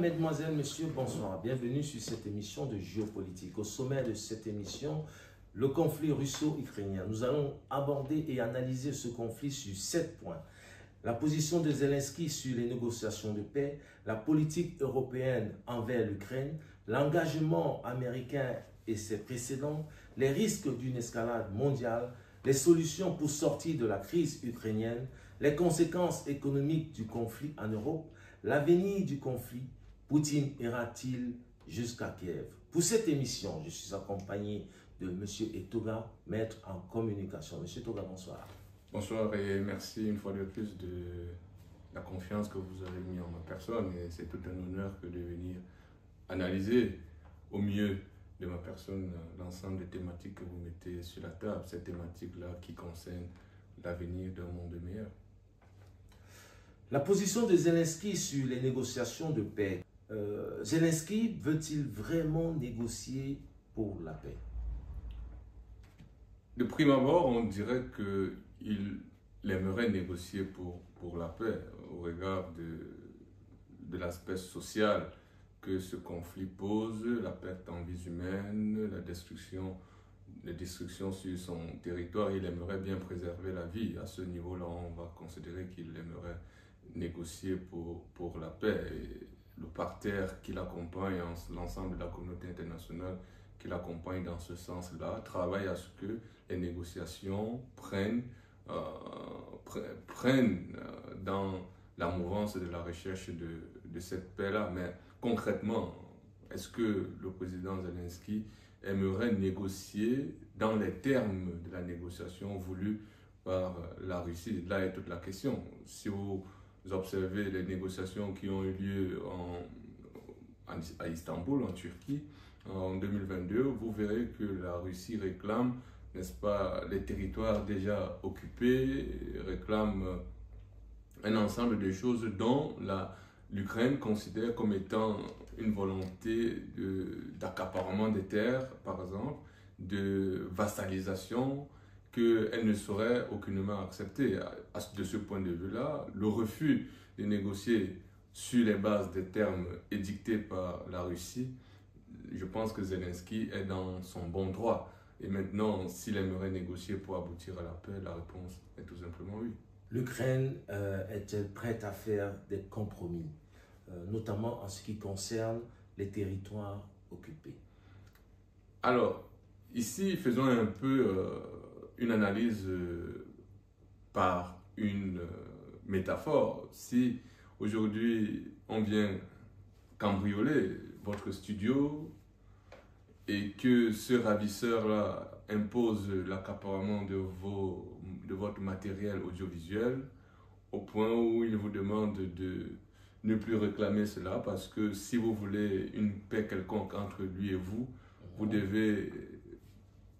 Mesdemoiselles, Messieurs, bonsoir. Bienvenue sur cette émission de géopolitique. Au sommet de cette émission, le conflit russo-ukrainien. Nous allons aborder et analyser ce conflit sur 7 points. La position de Zelensky sur les négociations de paix, la politique européenne envers l'Ukraine, l'engagement américain et ses précédents, les risques d'une escalade mondiale, les solutions pour sortir de la crise ukrainienne, les conséquences économiques du conflit en Europe, l'avenir du conflit. Poutine ira-t-il jusqu'à Kiev? Pour cette émission, je suis accompagné de M. Etoga, maître en communication. M. Etoga, bonsoir. Bonsoir et merci une fois de plus de la confiance que vous avez mis en ma personne. Et c'est tout un honneur que de venir analyser au mieux de ma personne l'ensemble des thématiques que vous mettez sur la table. Ces thématiques-là qui concernent l'avenir d'un monde meilleur. La position de Zelensky sur les négociations de paix. Zelensky veut-il vraiment négocier pour la paix? De prime abord, on dirait qu'il aimerait négocier pour la paix au regard de l'aspect social que ce conflit pose, la perte en vies humaines, la destruction sur son territoire. Il aimerait bien préserver la vie. À ce niveau-là, on va considérer qu'il aimerait négocier pour la paix. Et le parterre qui l'accompagne, l'ensemble de la communauté internationale qui l'accompagne dans ce sens-là, travaille à ce que les négociations prennent dans la mouvance de la recherche de cette paix-là. Mais concrètement, est-ce que le président Zelensky aimerait négocier dans les termes de la négociation voulue par la Russie? Là est toute la question. Si vous observez les négociations qui ont eu lieu à Istanbul, en Turquie, en 2022, vous verrez que la Russie réclame, n'est-ce pas, les territoires déjà occupés, réclame un ensemble de choses dont l'Ukraine considère comme étant une volonté d'accaparement des terres, par exemple, de vassalisation, qu'elle ne saurait aucunement accepter. De ce point de vue-là, le refus de négocier sur les bases des termes édictés par la Russie, je pense que Zelensky est dans son bon droit. Et maintenant, s'il aimerait négocier pour aboutir à la paix, la réponse est tout simplement oui. L'Ukraine est-elle prête à faire des compromis, notamment en ce qui concerne les territoires occupés? Alors, ici, faisons un peu une analyse par une métaphore. Si aujourd'hui on vient cambrioler votre studio et que ce ravisseur-là impose l'accaparement de votre matériel audiovisuel au point où il vous demande de ne plus réclamer cela parce que si vous voulez une paix quelconque entre lui et vous, vous devez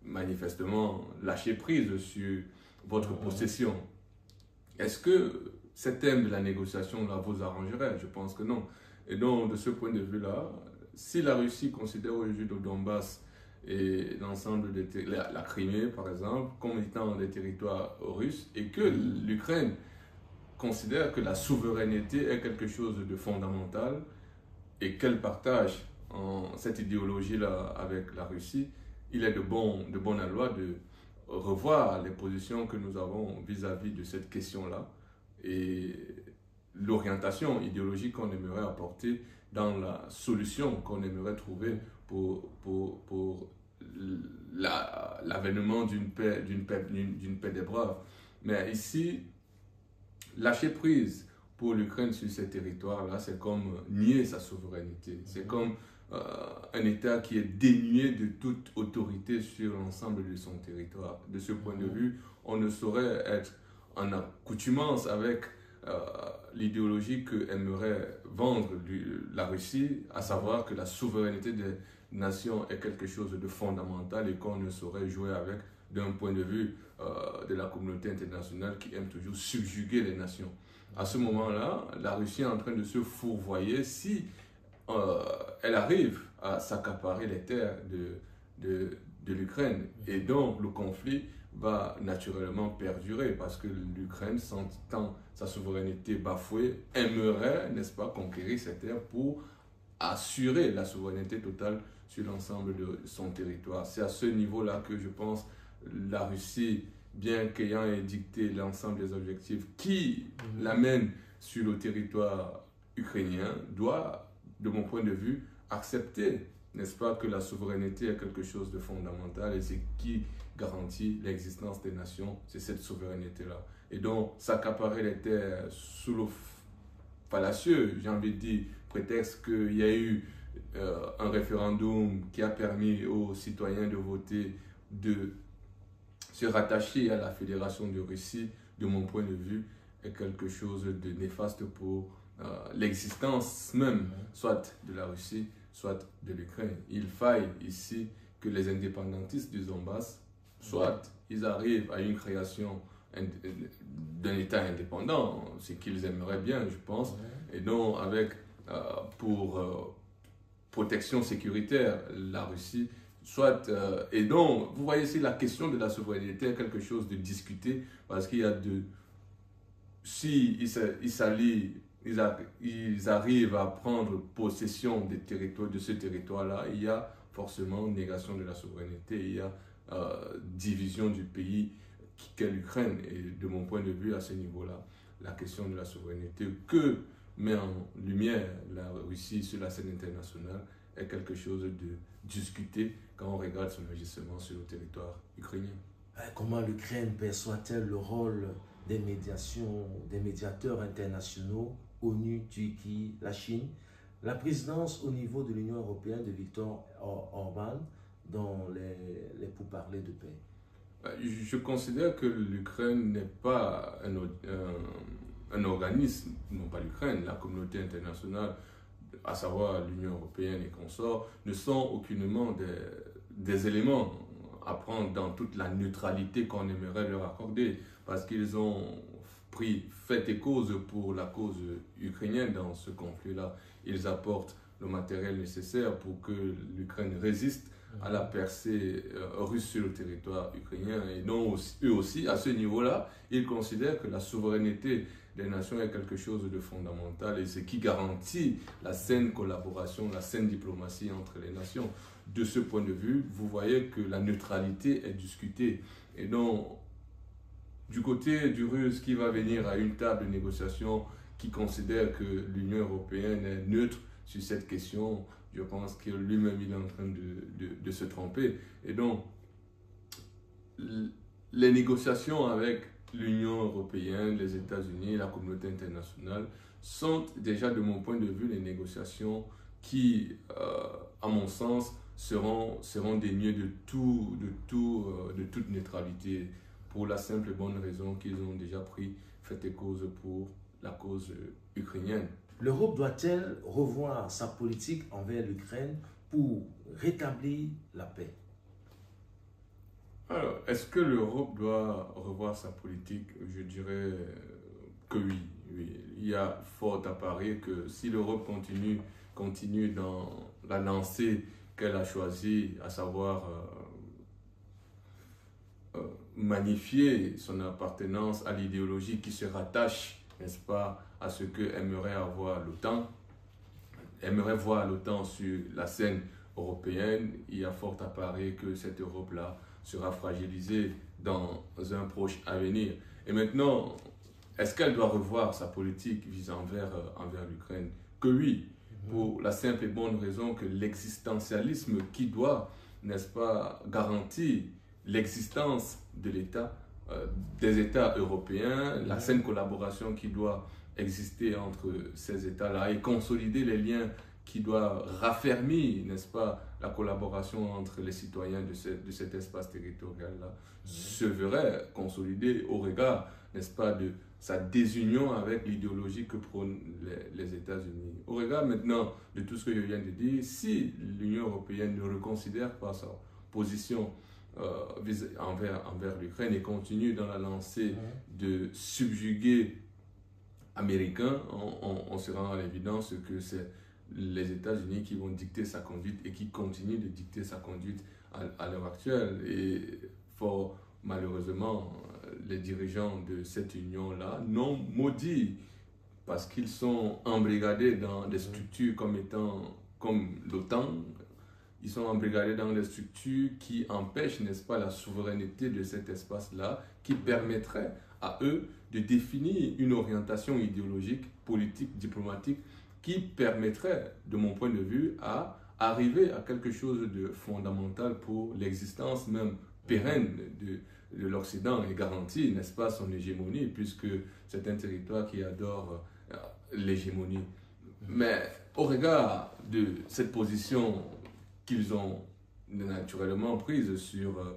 manifestement lâcher prise sur votre possession. Est-ce que ces thèmes de la négociation là vous arrangerait? Je pense que non. Et donc, de ce point de vue-là, si la Russie considère aujourd'hui le Donbass et l'ensemble la Crimée, par exemple, comme étant des territoires russes, et que l'Ukraine considère que la souveraineté est quelque chose de fondamental et qu'elle partage cette idéologie-là avec la Russie, il est de bonne loi de revoir les positions que nous avons vis-à-vis de cette question-là et l'orientation idéologique qu'on aimerait apporter dans la solution qu'on aimerait trouver pour l'avènement d'une paix des braves. Mais ici, lâcher prise pour l'Ukraine sur ces territoires-là, c'est comme nier sa souveraineté. C'est comme un État qui est dénué de toute autorité sur l'ensemble de son territoire. De ce point de vue, on ne saurait être en accoutumance avec l'idéologie qu'aimerait vendre la Russie, à savoir que la souveraineté nation est quelque chose de fondamental et qu'on ne saurait jouer avec d'un point de vue de la communauté internationale qui aime toujours subjuguer les nations. À ce moment-là, la Russie est en train de se fourvoyer si elle arrive à s'accaparer les terres de l'Ukraine. Et donc, le conflit va naturellement perdurer parce que l'Ukraine, sentant sa souveraineté bafouée, aimerait, n'est-ce pas, conquérir ces terres pour assurer la souveraineté totale sur l'ensemble de son territoire. C'est à ce niveau-là que je pense la Russie, bien qu'ayant édicté l'ensemble des objectifs qui l'amènent sur le territoire ukrainien, doit, de mon point de vue, accepter, n'est-ce pas, que la souveraineté est quelque chose de fondamental et c'est qui garantit l'existence des nations, c'est cette souveraineté-là. Et donc, s'accaparer les terres sous le fallacieux, j'ai envie de dire, prétexte qu'il y a eu un référendum qui a permis aux citoyens de voter, de se rattacher à la Fédération de Russie, de mon point de vue, est quelque chose de néfaste pour l'existence même, soit de la Russie, soit de l'Ukraine. Il faille ici que les indépendantistes du Donbass, soit ils arrivent à une création d'un État indépendant, ce qu'ils aimeraient bien, je pense, et donc avec, pour protection sécuritaire, la Russie, soit, et donc, vous voyez ici, la question de la souveraineté est quelque chose de discuté, parce qu'il y a si ils arrivent à prendre possession des territoires, de ce territoire-là, il y a forcément négation de la souveraineté, il y a division du pays qu'est l'Ukraine. Et de mon point de vue, à ce niveau-là, la question de la souveraineté que met en lumière la Russie sur la scène internationale est quelque chose de discuté quand on regarde son agissement sur le territoire ukrainien. Comment l'Ukraine perçoit-elle le rôle des médiateurs internationaux, ONU, Turquie, la Chine, la présidence au niveau de l'Union européenne de Viktor Orban dans les pourparlers de paix? Je considère que l'Ukraine n'est pas un organisme, non pas l'Ukraine, la communauté internationale, à savoir l'Union européenne et consorts, ne sont aucunement des éléments à prendre dans toute la neutralité qu'on aimerait leur accorder, parce qu'ils ont fait et cause pour la cause ukrainienne dans ce conflit-là. Ils apportent le matériel nécessaire pour que l'Ukraine résiste à la percée russe sur le territoire ukrainien. Et donc, eux aussi, à ce niveau-là, ils considèrent que la souveraineté des nations est quelque chose de fondamental et ce qui garantit la saine collaboration, la saine diplomatie entre les nations. De ce point de vue, vous voyez que la neutralité est discutée. Et donc, du côté du Russe qui va venir à une table de négociation qui considère que l'Union européenne est neutre sur cette question, je pense que lui-même il est en train de se tromper. Et donc, les négociations avec l'Union européenne, les États-Unis, la communauté internationale sont déjà, de mon point de vue, les négociations qui, à mon sens, seront dénuées de toute neutralité, pour la simple et bonne raison qu'ils ont déjà fait et cause pour la cause ukrainienne. L'Europe doit-elle revoir sa politique envers l'Ukraine pour rétablir la paix? Alors, est-ce que l'Europe doit revoir sa politique? Je dirais que oui. Il y a fort à parier que si l'Europe continue dans la lancée qu'elle a choisie, à savoir magnifier son appartenance à l'idéologie qui se rattache, n'est-ce pas, à ce qu'aimerait avoir l'OTAN, aimerait voir l'OTAN sur la scène européenne, il y a fort à parier que cette Europe-là sera fragilisée dans un proche avenir. Et maintenant, est-ce qu'elle doit revoir sa politique visant envers l'Ukraine? Que oui, pour la simple et bonne raison que l'existentialisme qui doit, n'est-ce pas, garantir l'existence de l'État, des États européens, la saine collaboration qui doit exister entre ces États-là et consolider les liens qui doivent raffermir, n'est-ce pas, la collaboration entre les citoyens de cet espace territorial-là, se verrait consolidé au regard, n'est-ce pas, de sa désunion avec l'idéologie que prônent les États-Unis. Au regard maintenant de tout ce que je viens de dire, si l'Union européenne ne reconsidère pas sa position envers l'Ukraine et continue dans la lancée de subjuguer Américains, on se rend à l'évidence que c'est les États-Unis qui vont dicter sa conduite et qui continuent de dicter sa conduite à l'heure actuelle. Et fort malheureusement, les dirigeants de cette union-là n'ont maudit parce qu'ils sont embrigadés dans des structures comme l'OTAN. Ils sont embrigadés dans des structures qui empêchent, n'est-ce pas, la souveraineté de cet espace-là, qui permettrait à eux de définir une orientation idéologique, politique, diplomatique, qui permettrait, de mon point de vue, à arriver à quelque chose de fondamental pour l'existence même pérenne de l'Occident et garantit, n'est-ce pas, son hégémonie, puisque c'est un territoire qui adore l'hégémonie. Mais au regard de cette position qu'ils ont naturellement prise sur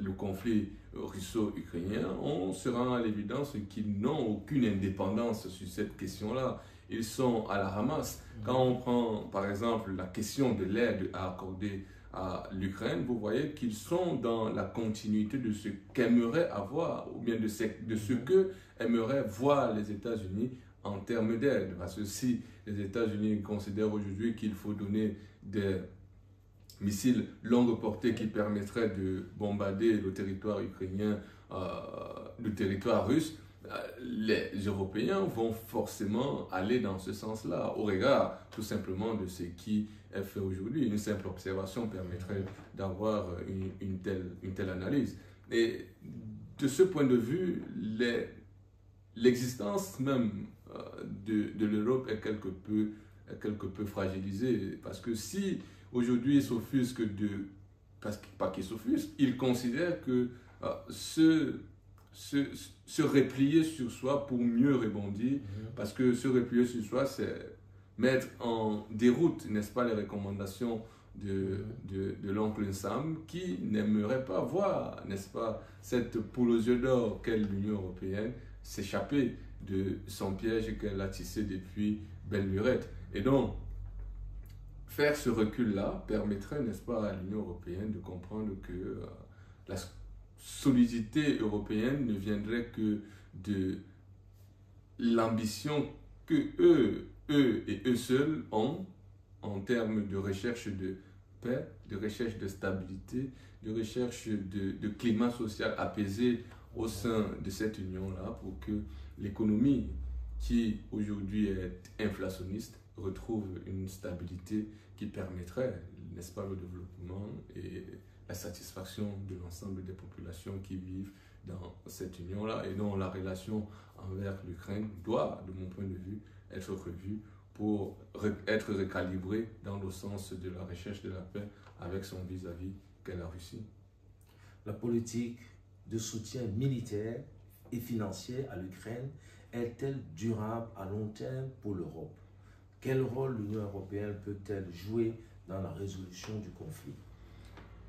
le conflit russo-ukrainien, on se rend à l'évidence qu'ils n'ont aucune indépendance sur cette question-là. Ils sont à la ramasse. Quand on prend, par exemple, la question de l'aide à accorder à l'Ukraine, vous voyez qu'ils sont dans la continuité de ce qu'aimeraient avoir, ou bien de ce que aimeraient voir les États-Unis en termes d'aide. Parce que si les États-Unis considèrent aujourd'hui qu'il faut donner des missiles longue portée qui permettraient de bombarder le territoire ukrainien, le territoire russe, les Européens vont forcément aller dans ce sens-là, au regard tout simplement de ce qui est fait aujourd'hui. Une simple observation permettrait d'avoir une telle analyse. Et de ce point de vue, l'existence même de l'Europe est quelque peu fragilisée, parce que si aujourd'hui il s'offusque pas qu'il s'offusque, il considère que se replier sur soi pour mieux rebondir, parce que se replier sur soi, c'est mettre en déroute, n'est-ce pas, les recommandations de l'oncle Sam, qui n'aimerait pas voir, n'est-ce pas, cette poule aux yeux d'or qu'est l'Union européenne s'échapper de son piège qu'elle a tissé depuis belle lurette. Et donc, faire ce recul-là permettrait, n'est-ce pas, à l'Union européenne de comprendre que la solidité européenne ne viendrait que de l'ambition que eux et eux seuls ont en termes de recherche de paix, de recherche de stabilité, de recherche de climat social apaisé au sein de cette union-là, pour que l'économie qui aujourd'hui est inflationniste retrouve une stabilité qui permettrait, n'est-ce pas, le développement et la satisfaction de l'ensemble des populations qui vivent dans cette union-là. Et donc la relation envers l'Ukraine doit, de mon point de vue, être revue pour être recalibrée dans le sens de la recherche de la paix avec son vis-à-vis qu'est la Russie. La politique de soutien militaire et financier à l'Ukraine est-elle durable à long terme pour l'Europe? Quel rôle l'Union européenne peut-elle jouer dans la résolution du conflit?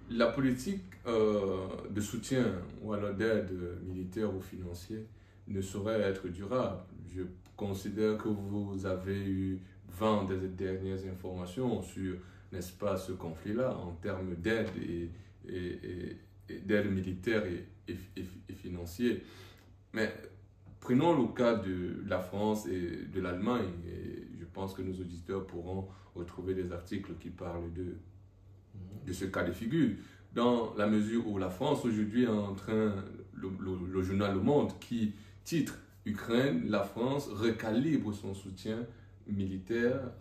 La politique de soutien ou alors d'aide militaire ou financière ne saurait être durable. Je considère que vous avez eu vent des dernières informations sur, n'est-ce pas, ce conflit-là en termes d'aide et d'aide militaire et financière. Mais prenons le cas de la France et de l'Allemagne, et je pense que nos auditeurs pourront retrouver des articles qui parlent de ce cas de figure. Dans la mesure où la France aujourd'hui est en train, le journal Le Monde qui titre Ukraine, la France recalibre son soutien militaire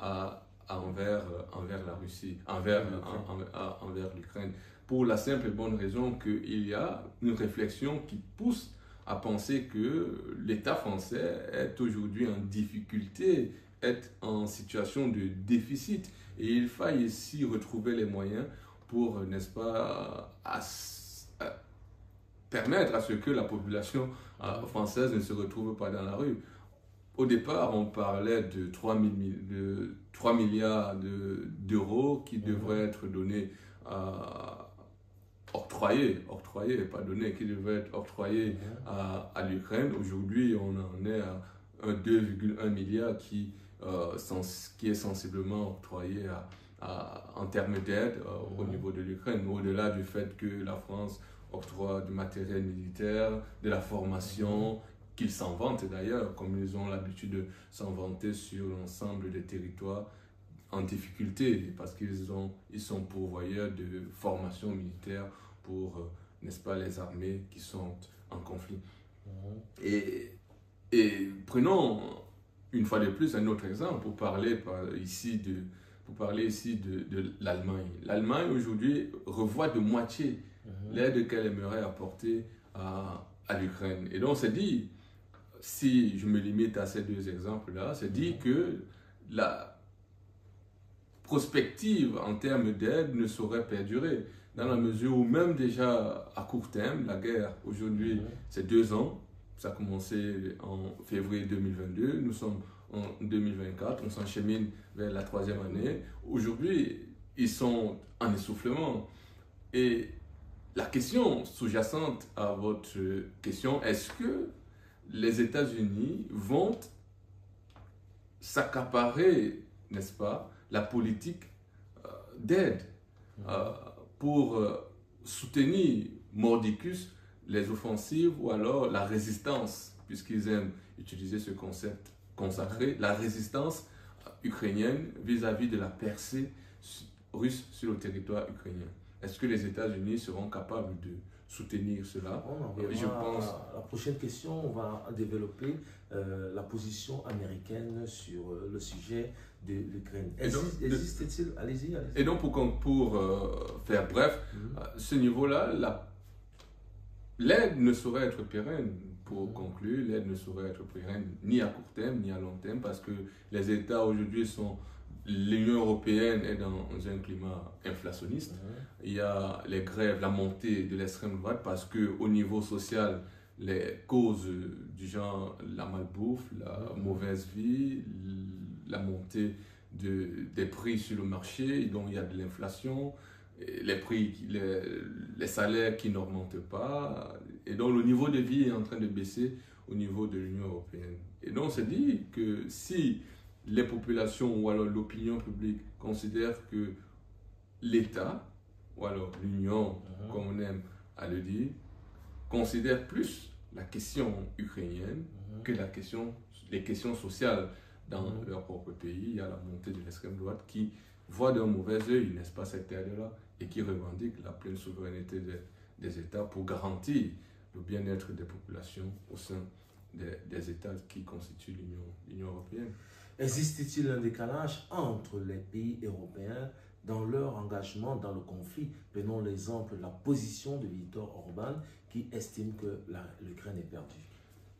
envers la Russie, envers l'Ukraine, pour la simple et bonne raison qu'il y a une réflexion qui pousse à penser que l'État français est aujourd'hui en difficulté, est en situation de déficit. Et il faille ici retrouver les moyens pour, n'est-ce pas, permettre à ce que la population française ne se retrouve pas dans la rue. Au départ, on parlait de 3 milliards d'euros qui devraient être donnés octroyé, pas donné, qui devait être octroyé à l'Ukraine. Aujourd'hui, on en est à 2,1 milliards qui est sensiblement octroyé en termes d'aide au niveau de l'Ukraine, au-delà du fait que la France octroie du matériel militaire, de la formation, qu'ils s'en vantent d'ailleurs, comme ils ont l'habitude de s'en vanter sur l'ensemble des territoires en difficulté, parce qu'ils sont pourvoyeurs de formation militaire pour, n'est-ce pas, les armées qui sont en conflit. Et prenons une fois de plus un autre exemple pour parler ici de l'Allemagne. L'Allemagne aujourd'hui revoit de moitié l'aide qu'elle aimerait apporter à l'Ukraine. Et donc on s'est dit, si je me limite à ces deux exemples-là, c'est dit que la prospective en termes d'aide ne saurait perdurer, dans la mesure où même déjà à court terme, la guerre aujourd'hui c'est 2 ans, ça a commencé en février 2022, nous sommes en 2024, on s'enchemine vers la 3e année. Aujourd'hui, ils sont en essoufflement. Et la question sous-jacente à votre question, est-ce que les États-Unis vont s'accaparer, n'est-ce pas, la politique d'aide pour soutenir mordicus les offensives ou alors la résistance, puisqu'ils aiment utiliser ce concept consacré, la résistance ukrainienne vis-à-vis de la percée russe sur le territoire ukrainien. Est-ce que les États-Unis seront capables de soutenir cela? Je pense. La prochaine question, on va développer la position américaine sur le sujet de l'Ukraine. Existe-t-il? Allez-y. Et donc, pour faire bref, ce niveau-là, l'aide ne saurait être pérenne. Pour conclure, l'aide ne saurait être pérenne ni à court terme, ni à long terme, parce que les États aujourd'hui l'Union européenne est dans un climat inflationniste. Il y a les grèves, la montée de l'extrême droite, parce qu'au niveau social, les causes du genre la malbouffe, la mauvaise vie, la montée des prix sur le marché, donc il y a de l'inflation, les salaires qui n'augmentent pas, et donc le niveau de vie est en train de baisser au niveau de l'Union européenne. Et donc on s'est dit que si les populations ou alors l'opinion publique considèrent que l'État, ou alors l'Union, comme on aime à le dire, considère plus la question ukrainienne que les questions sociales dans leur propre pays. Il y a la montée de l'extrême droite qui voit d'un mauvais œil, n'est-ce pas, cette aide-là, et qui revendique la pleine souveraineté des États pour garantir le bien-être des populations au sein des États qui constituent l'Union européenne. Existe-t-il un décalage entre les pays européens dans leur engagement dans le conflit? Prenons l'exemple de la position de Viktor Orban qui estime que l'Ukraine est perdue.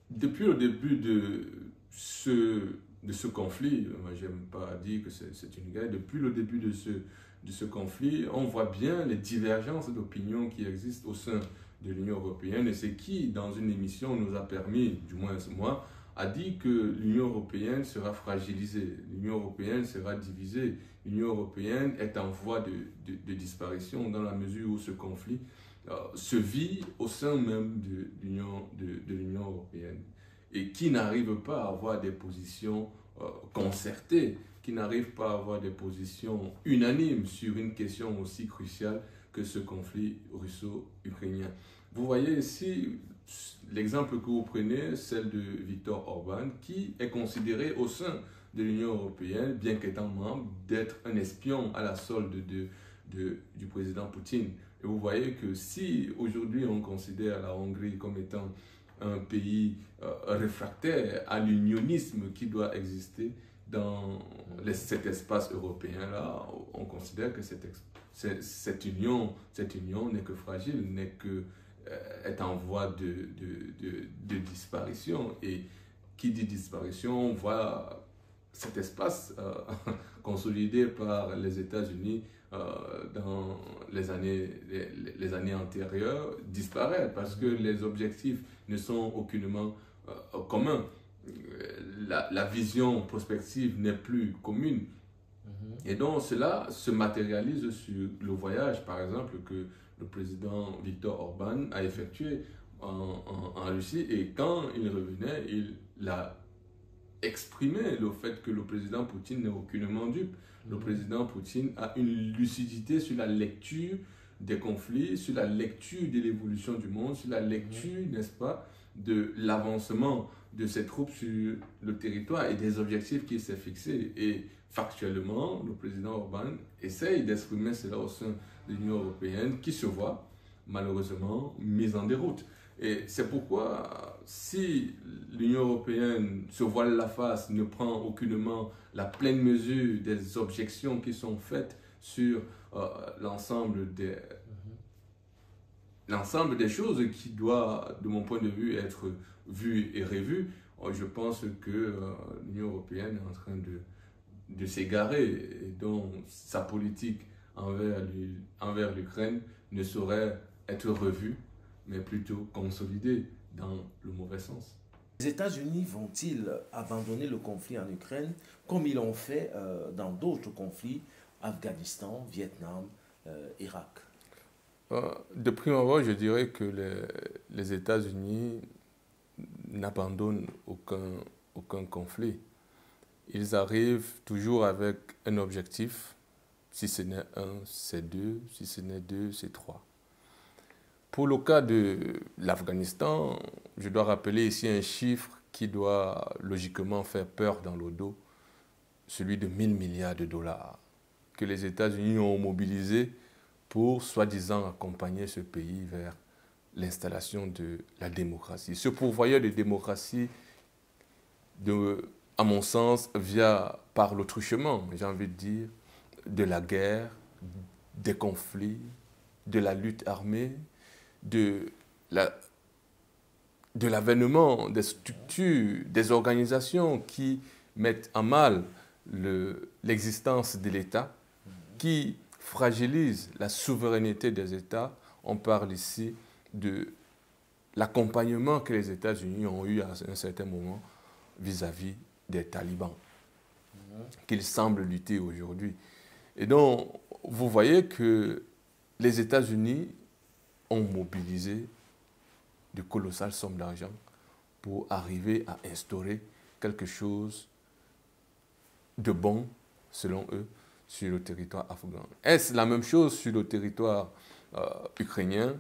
Depuis le début de ce conflit, moi j'aime pas dire que c'est une guerre, depuis le début de ce conflit, on voit bien les divergences d'opinion qui existent au sein de l'Union européenne, et c'est qui, dans une émission, nous a permis, du moins moi, a dit que l'Union européenne sera fragilisée, l'Union européenne sera divisée, l'Union européenne est en voie de disparition dans la mesure où ce conflit se vit au sein même de l'Union européenne, et qui n'arrive pas à avoir des positions concertées, qui n'arrive pas à avoir des positions unanimes sur une question aussi cruciale que ce conflit russo-ukrainien. Vous voyez ici l'exemple que vous prenez, celle de Viktor Orban, qui est considéré au sein de l'Union européenne, bien qu'étant membre, d'être un espion à la solde du président Poutine. Et vous voyez que si aujourd'hui on considère la Hongrie comme étant un pays réfractaire à l'unionisme qui doit exister dans cet espace européen-là, on considère que cette union n'est que fragile, est en voie de disparition. Et qui dit disparition, on voit cet espace consolidé par les États-Unis dans les années antérieures disparaître, parce que les objectifs ne sont aucunement communs. La vision prospective n'est plus commune. Et donc cela se matérialise sur le voyage, par exemple, que le président Viktor Orban a effectué en Russie. Et quand il revenait, il a exprimé le fait que le président Poutine n'est aucunement dupe. Le président Poutine a une lucidité sur la lecture des conflits, sur la lecture de l'évolution du monde, sur la lecture, n'est-ce pas, de l'avancement de ses troupes sur le territoire et des objectifs qu'il s'est fixés. Et factuellement, le président Orban essaye d'exprimer cela au sein de l'Union européenne qui se voit malheureusement mise en déroute. Et c'est pourquoi, si l'Union européenne se voile la face, ne prend aucunement la pleine mesure des objections qui sont faites sur l'ensemble des choses qui doit, de mon point de vue, être vues et revues, je pense que l'Union européenne est en train de s'égarer et donc sa politique envers l'Ukraine ne saurait être revue, mais plutôt consolidée dans le mauvais sens. Les États-Unis vont-ils abandonner le conflit en Ukraine comme ils l'ont fait dans d'autres conflits, Afghanistan, Vietnam, Irak? De prime abord, je dirais que les États-Unis n'abandonnent aucun conflit. Ils arrivent toujours avec un objectif. Si ce n'est un, c'est deux. Si ce n'est deux, c'est trois. Pour le cas de l'Afghanistan, je dois rappeler ici un chiffre qui doit logiquement faire peur dans le dos, celui de 1000 milliards de dollars que les États-Unis ont mobilisé pour, soi-disant, accompagner ce pays vers l'installation de la démocratie. Ce pourvoyeur de démocratie, à mon sens, vient par l'autre chemin, j'ai envie de dire, de la guerre, des conflits, de la lutte armée, de l'avènement des structures, des organisations qui mettent en mal l'existence de l'État, qui fragilisent la souveraineté des États. On parle ici de l'accompagnement que les États-Unis ont eu à un certain moment vis-à-vis des talibans, qu'ils semblent lutter aujourd'hui. Et donc, vous voyez que les États-Unis ont mobilisé de colossales sommes d'argent pour arriver à instaurer quelque chose de bon, selon eux, sur le territoire afghan. Est-ce la même chose sur le territoire ukrainien?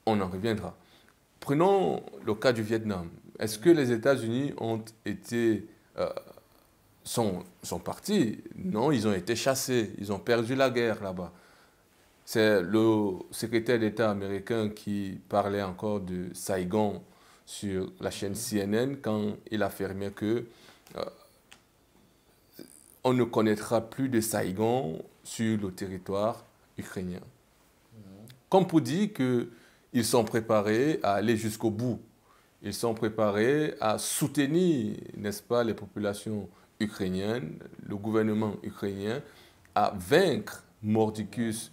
On en reviendra. Prenons le cas du Vietnam. Est-ce que les États-Unis sont partis? Non, ils ont été chassés. Ils ont perdu la guerre là-bas. C'est le secrétaire d'État américain qui parlait encore de Saigon sur la chaîne CNN quand il affirmait que on ne connaîtra plus de Saigon sur le territoire ukrainien. Comme pour dire qu'ils sont préparés à aller jusqu'au bout. Ils sont préparés à soutenir, n'est-ce pas, les populations ukrainiennes, le gouvernement ukrainien, à vaincre Mordicus,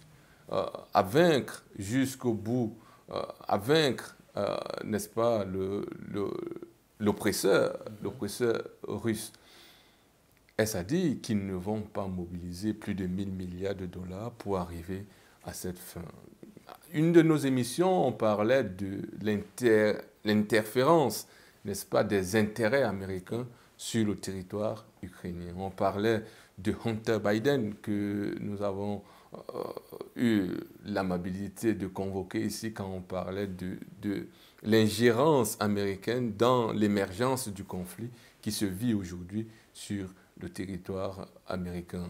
à vaincre jusqu'au bout, à vaincre, n'est-ce pas, l'oppresseur russe. Est-ce à dire qu'ils ne vont pas mobiliser plus de 1000 milliards de dollars pour arriver à cette fin? Une de nos émissions, on parlait de l'interférence, n'est-ce pas, des intérêts américains sur le territoire ukrainien. On parlait de Hunter Biden que nous avons eu l'amabilité de convoquer ici quand on parlait de l'ingérence américaine dans l'émergence du conflit qui se vit aujourd'hui sur le territoire américain,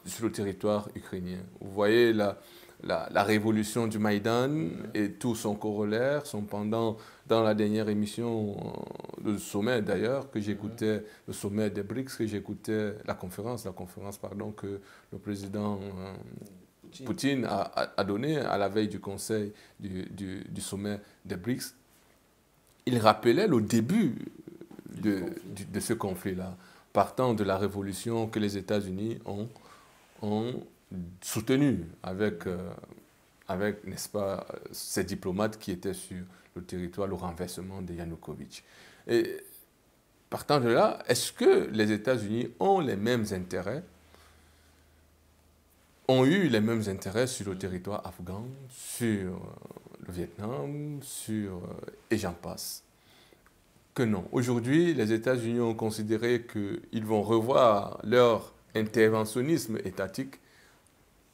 sur le territoire ukrainien. Vous voyez la révolution du Maïdan et tout son corollaire, son pendant dans la dernière émission, le sommet d'ailleurs, que j'écoutais, le sommet des BRICS, que j'écoutais, la conférence, que le président Poutine a donnée à la veille du conseil du sommet des BRICS. Il rappelait le début de ce conflit-là, partant de la révolution que les États-Unis ont soutenue avec, n'est-ce pas, ces diplomates qui étaient sur le territoire, le renversement de Yanukovych. Et partant de là, est-ce que les États-Unis ont les mêmes intérêts ont eu les mêmes intérêts sur le territoire afghan, sur le Vietnam, et j'en passe. Que non. Aujourd'hui, les États-Unis ont considéré qu'ils vont revoir leur interventionnisme étatique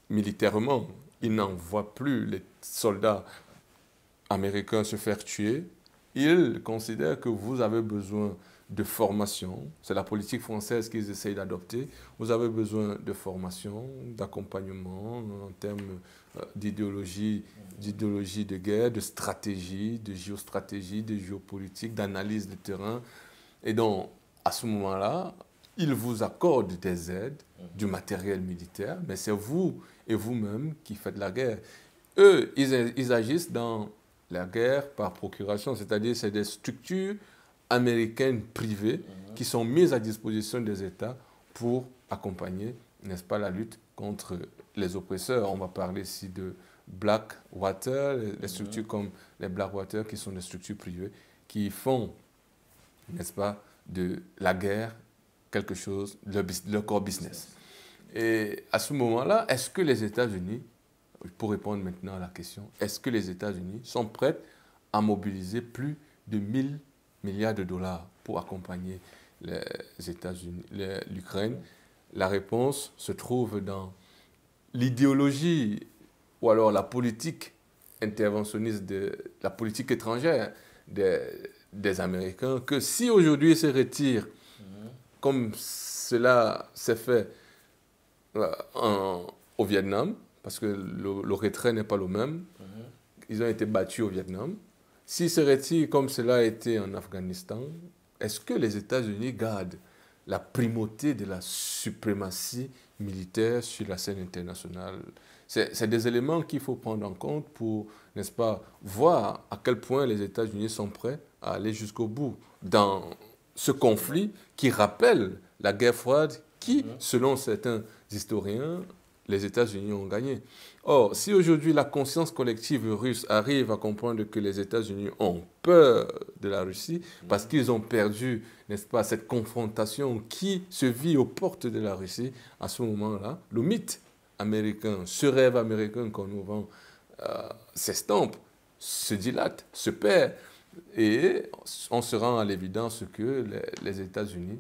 militairement. Ils n'envoient plus les soldats américains se faire tuer. Ils considèrent que vous avez besoin de formation. C'est la politique française qu'ils essayent d'adopter. Vous avez besoin de formation, d'accompagnement en termes d'idéologie de guerre, de stratégie, de géostratégie, de géopolitique, d'analyse de terrain. Et donc, à ce moment-là, ils vous accordent des aides, du matériel militaire, mais c'est vous et vous-même qui faites la guerre. Eux, ils agissent dans la guerre par procuration, c'est-à-dire c'est des structures américaines privées qui sont mises à disposition des États pour accompagner, n'est-ce pas, la lutte contre les oppresseurs. On va parler ici de Blackwater, les structures comme les Blackwater qui sont des structures privées qui font, n'est-ce pas, de la guerre quelque chose, leur core business. Et à ce moment-là, est-ce que les États-Unis, pour répondre maintenant à la question, est-ce que les États-Unis sont prêts à mobiliser plus de 1000 milliards de dollars pour accompagner les États-Unis, l'Ukraine? La réponse se trouve dans l'idéologie ou alors la politique interventionniste, la politique étrangère des Américains, que si aujourd'hui ils se retirent, comme cela s'est fait au Vietnam, parce que le retrait n'est pas le même, ils ont été battus au Vietnam. S'ils se retirent comme cela a été en Afghanistan, est-ce que les États-Unis gardent la primauté de la suprématie militaire sur la scène internationale? C'est des éléments qu'il faut prendre en compte pour, n'est-ce pas, voir à quel point les États-Unis sont prêts à aller jusqu'au bout dans ce conflit qui rappelle la guerre froide qui, selon certains historiens, les États-Unis ont gagné. Or, si aujourd'hui la conscience collective russe arrive à comprendre que les États-Unis ont peur de la Russie parce qu'ils ont perdu, n'est-ce pas, cette confrontation qui se vit aux portes de la Russie, à ce moment-là, le mythe américain, ce rêve américain qu'on nous vend, s'estompe, se dilate, se perd. Et on se rend à l'évidence que les États-Unis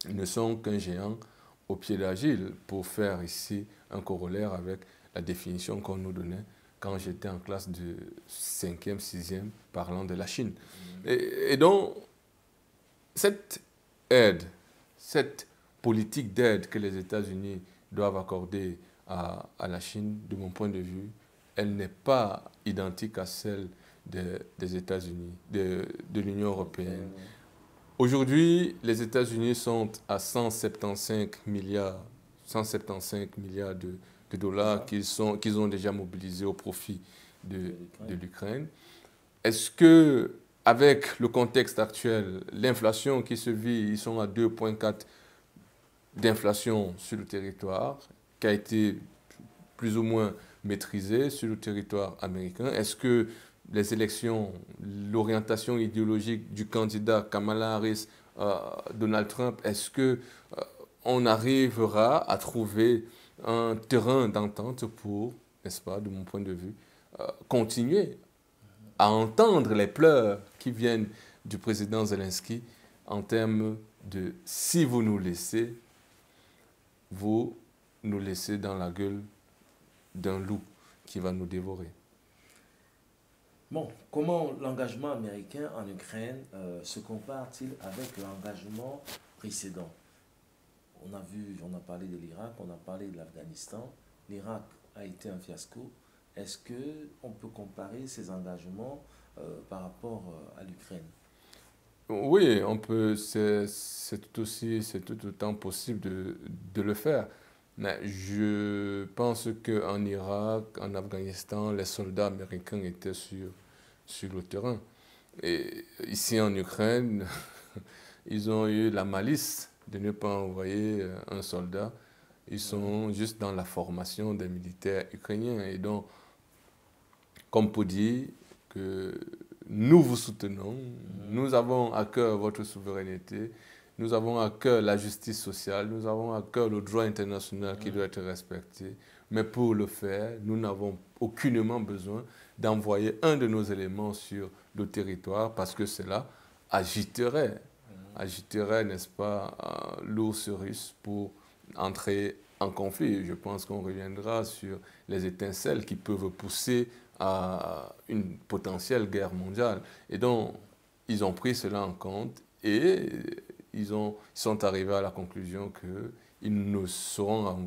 ne sont qu'un géant au pied d'argile, pour faire ici un corollaire avec la définition qu'on nous donnait quand j'étais en classe de 5e, 6e, parlant de la Chine. Et donc, cette aide, cette politique d'aide que les États-Unis doivent accorder à la Chine, de mon point de vue, elle n'est pas identique à celle des États-Unis, de l'Union européenne. Aujourd'hui, les États-Unis sont à 175 milliards de dollars qu'ils ont déjà mobilisés au profit de l'Ukraine. Est-ce que, avec le contexte actuel, l'inflation qui se vit, ils sont à 2,4 d'inflation sur le territoire, qui a été plus ou moins maîtrisée sur le territoire américain? Est-ce que les élections, l'orientation idéologique du candidat Kamala Harris, Donald Trump, est-ce qu'on arrivera à trouver un terrain d'entente pour, n'est-ce pas, de mon point de vue, continuer à entendre les pleurs qui viennent du président Zelensky en termes de « si vous nous laissez dans la gueule d'un loup qui va nous dévorer ». Bon, comment l'engagement américain en Ukraine se compare-t-il avec l'engagement précédent? On a parlé de l'Irak, on a parlé de l'Afghanistan. L'Irak a été un fiasco. Est-ce qu'on peut comparer ces engagements par rapport à l'Ukraine? Oui, on peut. C'est tout autant possible de le faire. Mais je pense qu'en Irak, en Afghanistan, les soldats américains étaient sur le terrain. Et ici en Ukraine, ils ont eu la malice de ne pas envoyer un soldat. Ils sont juste dans la formation des militaires ukrainiens. Et donc, comme pour dire que nous vous soutenons, nous avons à cœur votre souveraineté nous avons à cœur la justice sociale, nous avons à cœur le droit international qui doit être respecté. Mais pour le faire, nous n'avons aucunement besoin d'envoyer un de nos éléments sur le territoire parce que cela agiterait, n'est-ce pas, l'ours russe pour entrer en conflit. Je pense qu'on reviendra sur les étincelles qui peuvent pousser à une potentielle guerre mondiale. Et donc, ils ont pris cela en compte et ils sont arrivés à la conclusion qu'ils ne sauront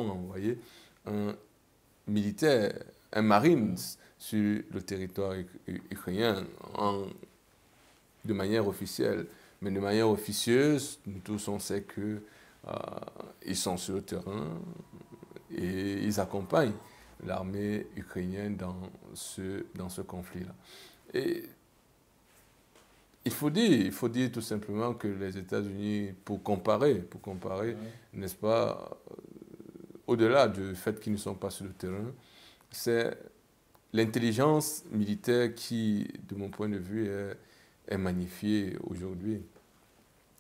envoyer un militaire, un marine sur le territoire ukrainien de manière officielle. Mais de manière officieuse, nous tous on sait qu'ils sont sur le terrain et ils accompagnent l'armée ukrainienne dans ce conflit-là. Et il faut dire tout simplement que les États-Unis, pour comparer, n'est-ce pas, au-delà du fait qu'ils ne sont pas sur le terrain, c'est l'intelligence militaire qui, de mon point de vue, est magnifiée aujourd'hui.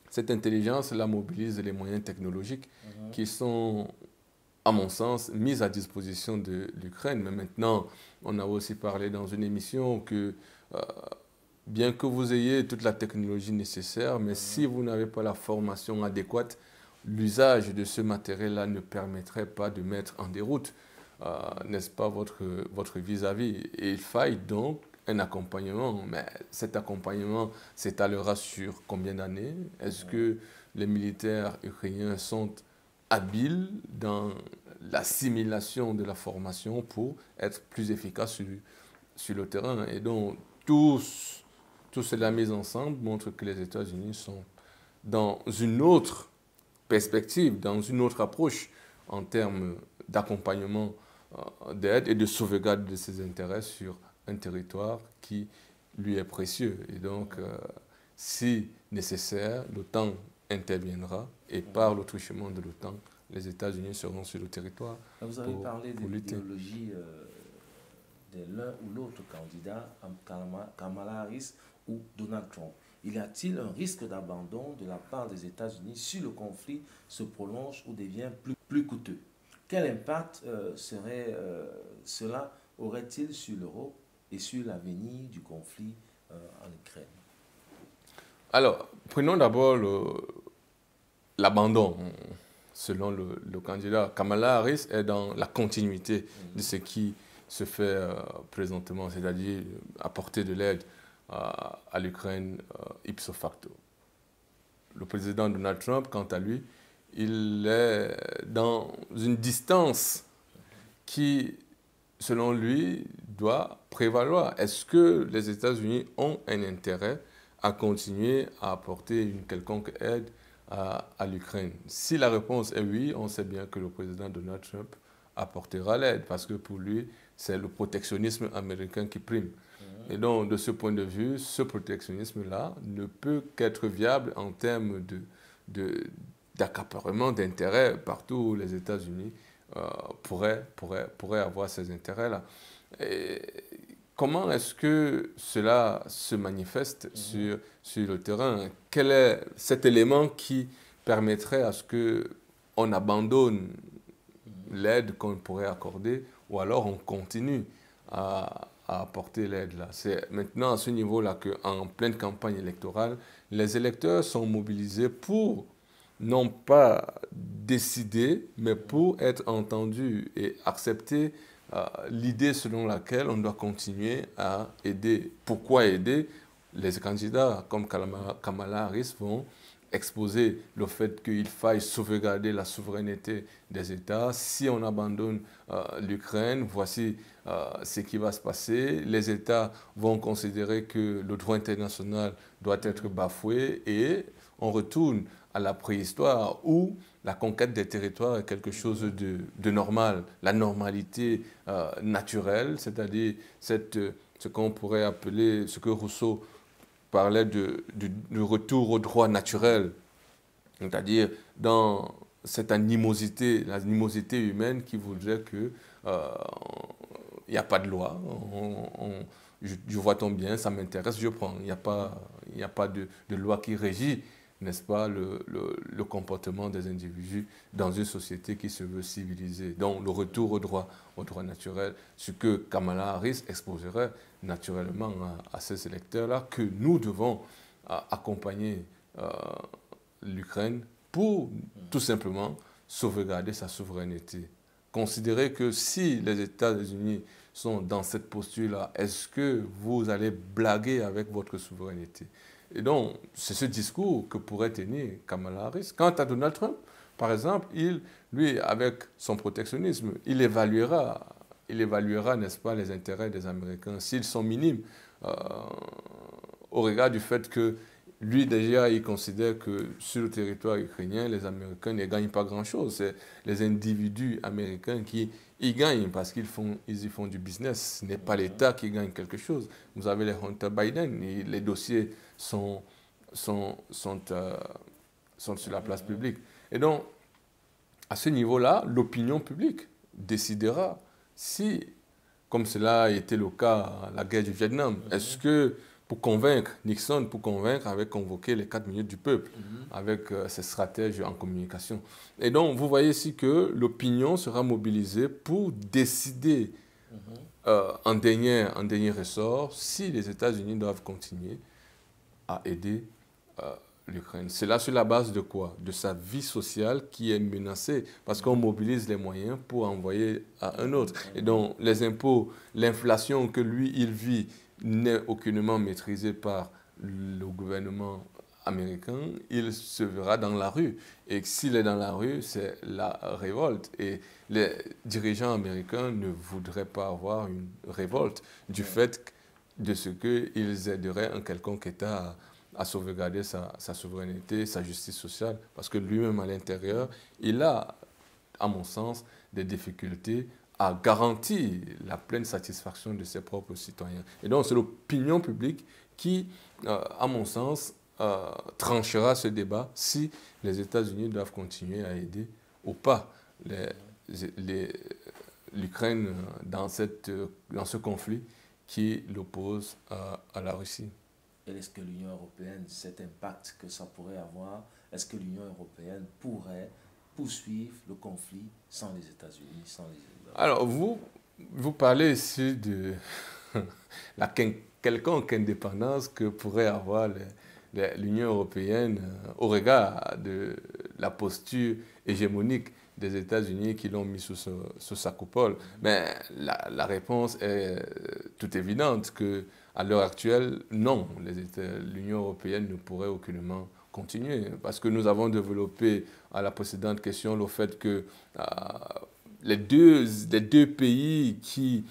Cette intelligence-là mobilise les moyens technologiques qui sont, à mon sens, mis à disposition de l'Ukraine. Mais maintenant, on a aussi parlé dans une émission que bien que vous ayez toute la technologie nécessaire, mais si vous n'avez pas la formation adéquate, l'usage de ce matériel-là ne permettrait pas de mettre en déroute, n'est-ce pas, votre vis-à-vis. Et il faille donc un accompagnement, mais cet accompagnement s'étalera sur combien d'années? Est-ce que les militaires ukrainiens sont habiles dans l'assimilation de la formation pour être plus efficaces sur le terrain? Et donc, tout cela mis ensemble montre que les États-Unis sont dans une autre perspective, dans une autre approche en termes d'accompagnement, d'aide et de sauvegarde de ses intérêts sur un territoire qui lui est précieux. Et donc, si nécessaire, l'OTAN interviendra et par le truchement de l'OTAN, les États-Unis seront sur le territoire. Vous avez parlé de l'idéologie de l'un ou l'autre candidat, Kamala Harris ou Donald Trump. Y a-t-il un risque d'abandon de la part des États-Unis si le conflit se prolonge ou devient plus coûteux? Quel impact cela aurait-il sur l'Europe et sur l'avenir du conflit en Ukraine? Alors, prenons d'abord l'abandon. Selon le candidat, Kamala Harris est dans la continuité de ce qui se fait présentement, c'est-à-dire apporter de l'aide à l'Ukraine ipso facto. Le président Donald Trump, quant à lui, il est dans une distance qui, selon lui, doit prévaloir. Est-ce que les États-Unis ont un intérêt à continuer à apporter une quelconque aide à l'Ukraine? Si la réponse est oui, on sait bien que le président Donald Trump apportera l'aide parce que pour lui, c'est le protectionnisme américain qui prime. Et donc, de ce point de vue, ce protectionnisme-là ne peut qu'être viable en termes d'accaparement d'intérêts partout où les États-Unis pourraient avoir ces intérêts-là. Comment est-ce que cela se manifeste sur le terrain? Quel est cet élément qui permettrait à ce qu'on abandonne l'aide qu'on pourrait accorder ou alors on continue à apporter l'aide là? C'est maintenant à ce niveau-là qu'en pleine campagne électorale, les électeurs sont mobilisés pour non pas décider, mais pour être entendus et accepter l'idée selon laquelle on doit continuer à aider. Pourquoi aider? Les candidats comme Kamala Harris vont exposer le fait qu'il faille sauvegarder la souveraineté des États. Si on abandonne l'Ukraine, voici ce qui va se passer. Les États vont considérer que le droit international doit être bafoué et on retourne à la préhistoire où la conquête des territoires est quelque chose de normal, la normalité naturelle, c'est-à-dire ce qu'on pourrait appeler, ce que Rousseau parlait du retour au droit naturel, c'est-à-dire dans cette animosité, l'animosité humaine qui voudrait que il n'y a pas de loi, je vois ton bien, ça m'intéresse, je prends. Il n'y a pas de loi qui régit n'est-ce pas, le comportement des individus dans une société qui se veut civilisée. Donc, le retour au droit naturel, ce que Kamala Harris exposerait naturellement à ces électeurs-là, que nous devons accompagner l'Ukraine pour tout simplement sauvegarder sa souveraineté. Considérez que si les États-Unis sont dans cette posture-là, est-ce que vous allez blaguer avec votre souveraineté? Et donc, c'est ce discours que pourrait tenir Kamala Harris. Quant à Donald Trump, par exemple, lui, avec son protectionnisme, il évaluera, n'est-ce pas, les intérêts des Américains, s'ils sont minimes, au regard du fait que lui, déjà, il considère que sur le territoire ukrainien, les Américains ne gagnent pas grand-chose. C'est les individus américains qui y gagnent parce qu'ils y font du business. Ce n'est pas l'État qui gagne quelque chose. Vous avez les Hunter Biden, et les dossiers sont sur la place publique. Et donc, à ce niveau-là, l'opinion publique décidera si, comme cela a été le cas à la guerre du Vietnam, est-ce que Nixon, pour convaincre, avait convoqué les 4 minutes du peuple avec ses stratèges en communication. Et donc, vous voyez ici que l'opinion sera mobilisée pour décider en dernier ressort si les États-Unis doivent continuer à aider l'Ukraine. C'est là sur la base de quoi? De sa vie sociale qui est menacée parce qu'on mobilise les moyens pour envoyer à un autre. Et donc, les impôts, l'inflation que lui, il vit, n'est aucunement maîtrisé par le gouvernement américain, il se verra dans la rue. Et s'il est dans la rue, c'est la révolte. Et les dirigeants américains ne voudraient pas avoir une révolte du fait de ce qu'ils aideraient un quelconque État à sauvegarder sa souveraineté, sa justice sociale, parce que lui-même à l'intérieur, il a, à mon sens, des difficultés à garantir la pleine satisfaction de ses propres citoyens. Et donc, c'est l'opinion publique qui, à mon sens, tranchera ce débat si les États-Unis doivent continuer à aider ou pas l'Ukraine dans ce conflit qui l'oppose à la Russie. Et est-ce que l'Union européenne, cet impact que ça pourrait avoir, est-ce que l'Union européenne pourrait poursuivre le conflit sans les États-Unis, sans les... Alors, vous parlez ici de la quelconque indépendance que pourrait avoir l'Union européenne au regard de la posture hégémonique des États-Unis qui l'ont mis sous sa coupole. Mais la réponse est toute évidente qu'à l'heure actuelle, non, l'Union européenne ne pourrait aucunement continuer. Parce que nous avons développé à la précédente question le fait que les deux pays qui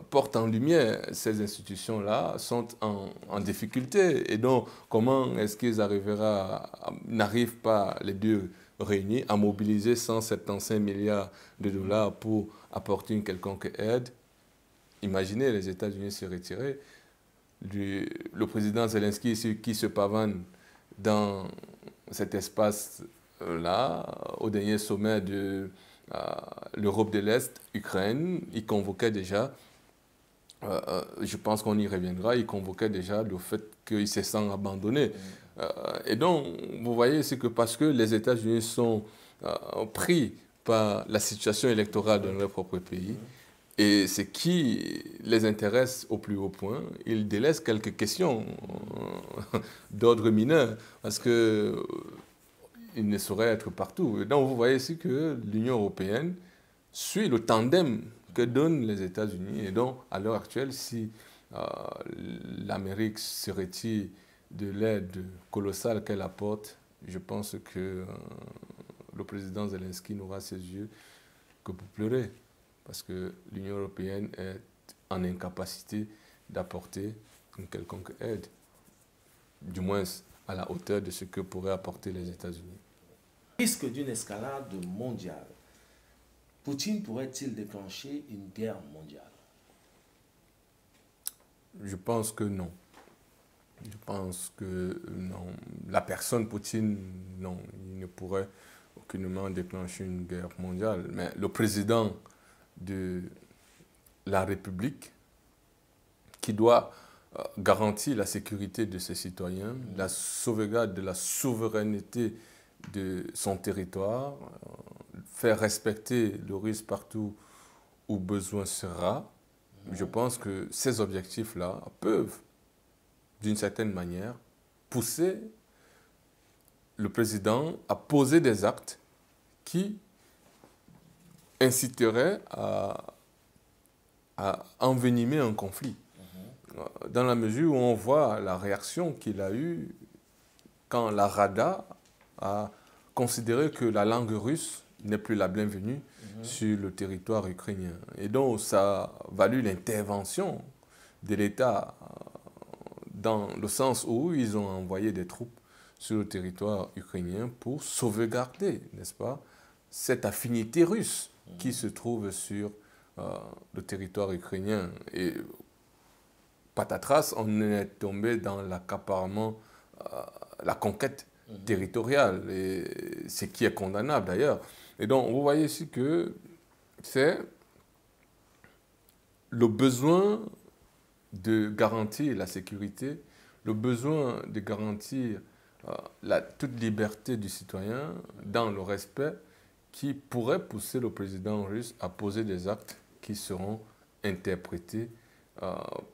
portent en lumière ces institutions-là sont en difficulté. Et donc, comment est-ce qu'ils n'arrivent pas les deux réunis à mobiliser 175 milliards de dollars pour apporter une quelconque aide? Imaginez les États-Unis se retirer. Le président Zelensky qui se pavane dans cet espace-là, au dernier sommet de l'Europe de l'Est, Ukraine, il convoquait déjà, je pense qu'on y reviendra, il convoquait déjà le fait qu'il se sent abandonné. Et donc, vous voyez, c'est que parce que les États-Unis sont pris par la situation électorale dans leur propre pays, et ce qui les intéresse au plus haut point, ils délaissent quelques questions d'ordre mineur, parce que il ne saurait être partout. Donc vous voyez ici que l'Union européenne suit le tandem que donnent les États-Unis. Et donc, à l'heure actuelle, si l'Amérique se retire de l'aide colossale qu'elle apporte, je pense que le président Zelensky n'aura ses yeux que pour pleurer. Parce que l'Union européenne est en incapacité d'apporter une quelconque aide, du moins à la hauteur de ce que pourraient apporter les États-Unis. Risque d'une escalade mondiale. Poutine pourrait-il déclencher une guerre mondiale? Je pense que non. Je pense que non. La personne Poutine, non, il ne pourrait aucunement déclencher une guerre mondiale. Mais le président de la République, qui doit garantit la sécurité de ses citoyens, la sauvegarde de la souveraineté de son territoire, faire respecter le russe partout où besoin sera. Je pense que ces objectifs-là peuvent, d'une certaine manière, pousser le président à poser des actes qui inciteraient à envenimer un conflit. Dans la mesure où on voit la réaction qu'il a eue quand la Rada a considéré que la langue russe n'est plus la bienvenue sur le territoire ukrainien. Et donc, ça a valu l'intervention de l'État dans le sens où ils ont envoyé des troupes sur le territoire ukrainien pour sauvegarder, n'est-ce pas, cette affinité russe qui se trouve sur le territoire ukrainien. Et patatras, on est tombé dans l'accaparement, la conquête territoriale, et ce qui est condamnable d'ailleurs. Et donc, vous voyez ici que c'est le besoin de garantir la sécurité, le besoin de garantir toute liberté du citoyen dans le respect qui pourrait pousser le président russe à poser des actes qui seront interprétés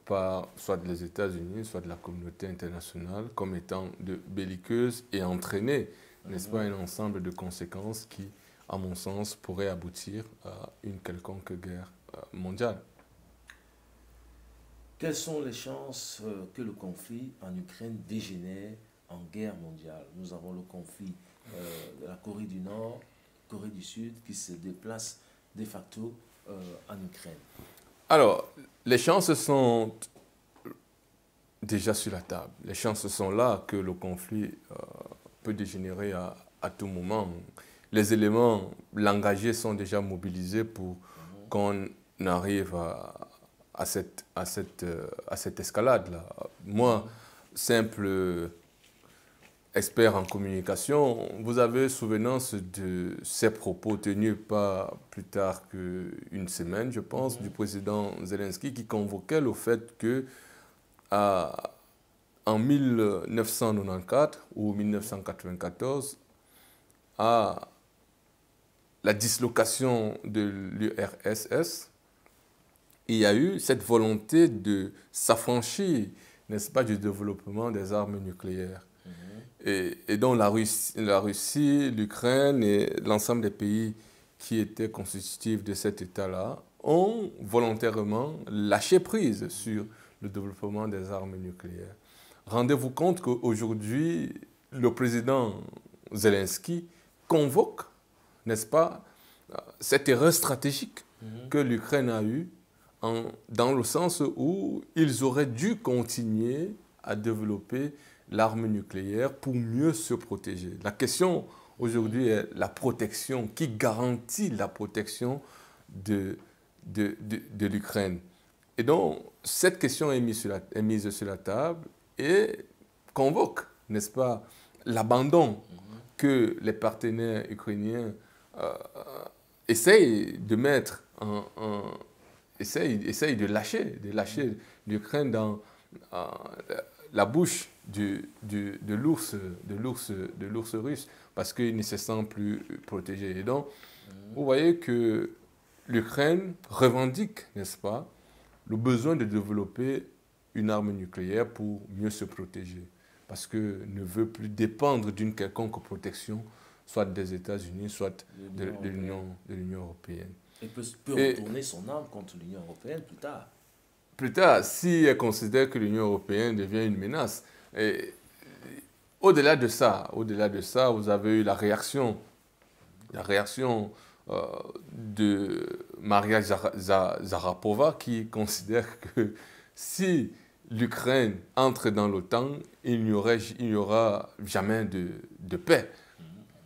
par soit les États-Unis, soit de la communauté internationale comme étant de belliqueuses et entraîner, n'est-ce pas, un ensemble de conséquences qui, à mon sens, pourraient aboutir à une quelconque guerre mondiale. Quelles sont les chances que le conflit en Ukraine dégénère en guerre mondiale? Nous avons le conflit de la Corée du Nord, Corée du Sud, qui se déplace de facto en Ukraine. Alors, les chances sont déjà sur la table. Les chances sont là que le conflit peut dégénérer à tout moment. Les éléments langagiers sont déjà mobilisés pour qu'on arrive à cette escalade-là. Moi, simple expert en communication, vous avez souvenance de ces propos tenus pas plus tard qu'une semaine, je pense, du président Zelensky qui convoquait le fait que en 1994 ou 1994, à la dislocation de l'URSS, il y a eu cette volonté de s'affranchir, n'est-ce pas, du développement des armes nucléaires. Et donc la Russie, l'Ukraine et l'ensemble des pays qui étaient constitutifs de cet État-là ont volontairement lâché prise sur le développement des armes nucléaires. Rendez-vous compte qu'aujourd'hui, le président Zelensky convoque, n'est-ce pas, cette erreur stratégique que l'Ukraine a eue dans le sens où ils auraient dû continuer à développer l'arme nucléaire pour mieux se protéger. La question aujourd'hui est la protection, qui garantit la protection de l'Ukraine. Et donc, cette question est mise sur la table et convoque, n'est-ce pas, l'abandon que les partenaires ukrainiens essayent de mettre essayent de lâcher l'Ukraine dans la bouche de l'ours russe parce qu'il ne se sent plus protégé. Et donc, vous voyez que l'Ukraine revendique, n'est-ce pas, le besoin de développer une arme nucléaire pour mieux se protéger parce qu'elle ne veut plus dépendre d'une quelconque protection, soit des États-Unis, soit de l'Union européenne. Et peut retourner son arme contre l'Union européenne plus tard. Plus tard, si elle considère que l'Union européenne devient une menace. Et au-delà de ça, vous avez eu la réaction de Maria Zarapova qui considère que si l'Ukraine entre dans l'OTAN, il n'y aura jamais de paix.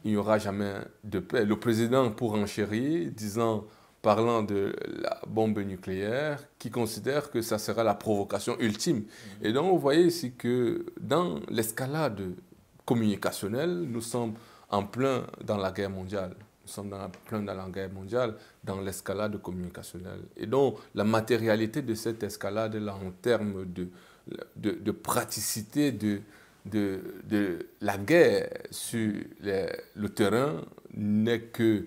Il n'y aura jamais de paix. Le président, pour enchérir, parlant de la bombe nucléaire, qui considère que ça sera la provocation ultime. Et donc, vous voyez ici que dans l'escalade communicationnelle, nous sommes en plein dans la guerre mondiale. Nous sommes en plein dans la guerre mondiale, dans l'escalade communicationnelle. Et donc, la matérialité de cette escalade-là, en termes de de praticité de la guerre sur le terrain n'est que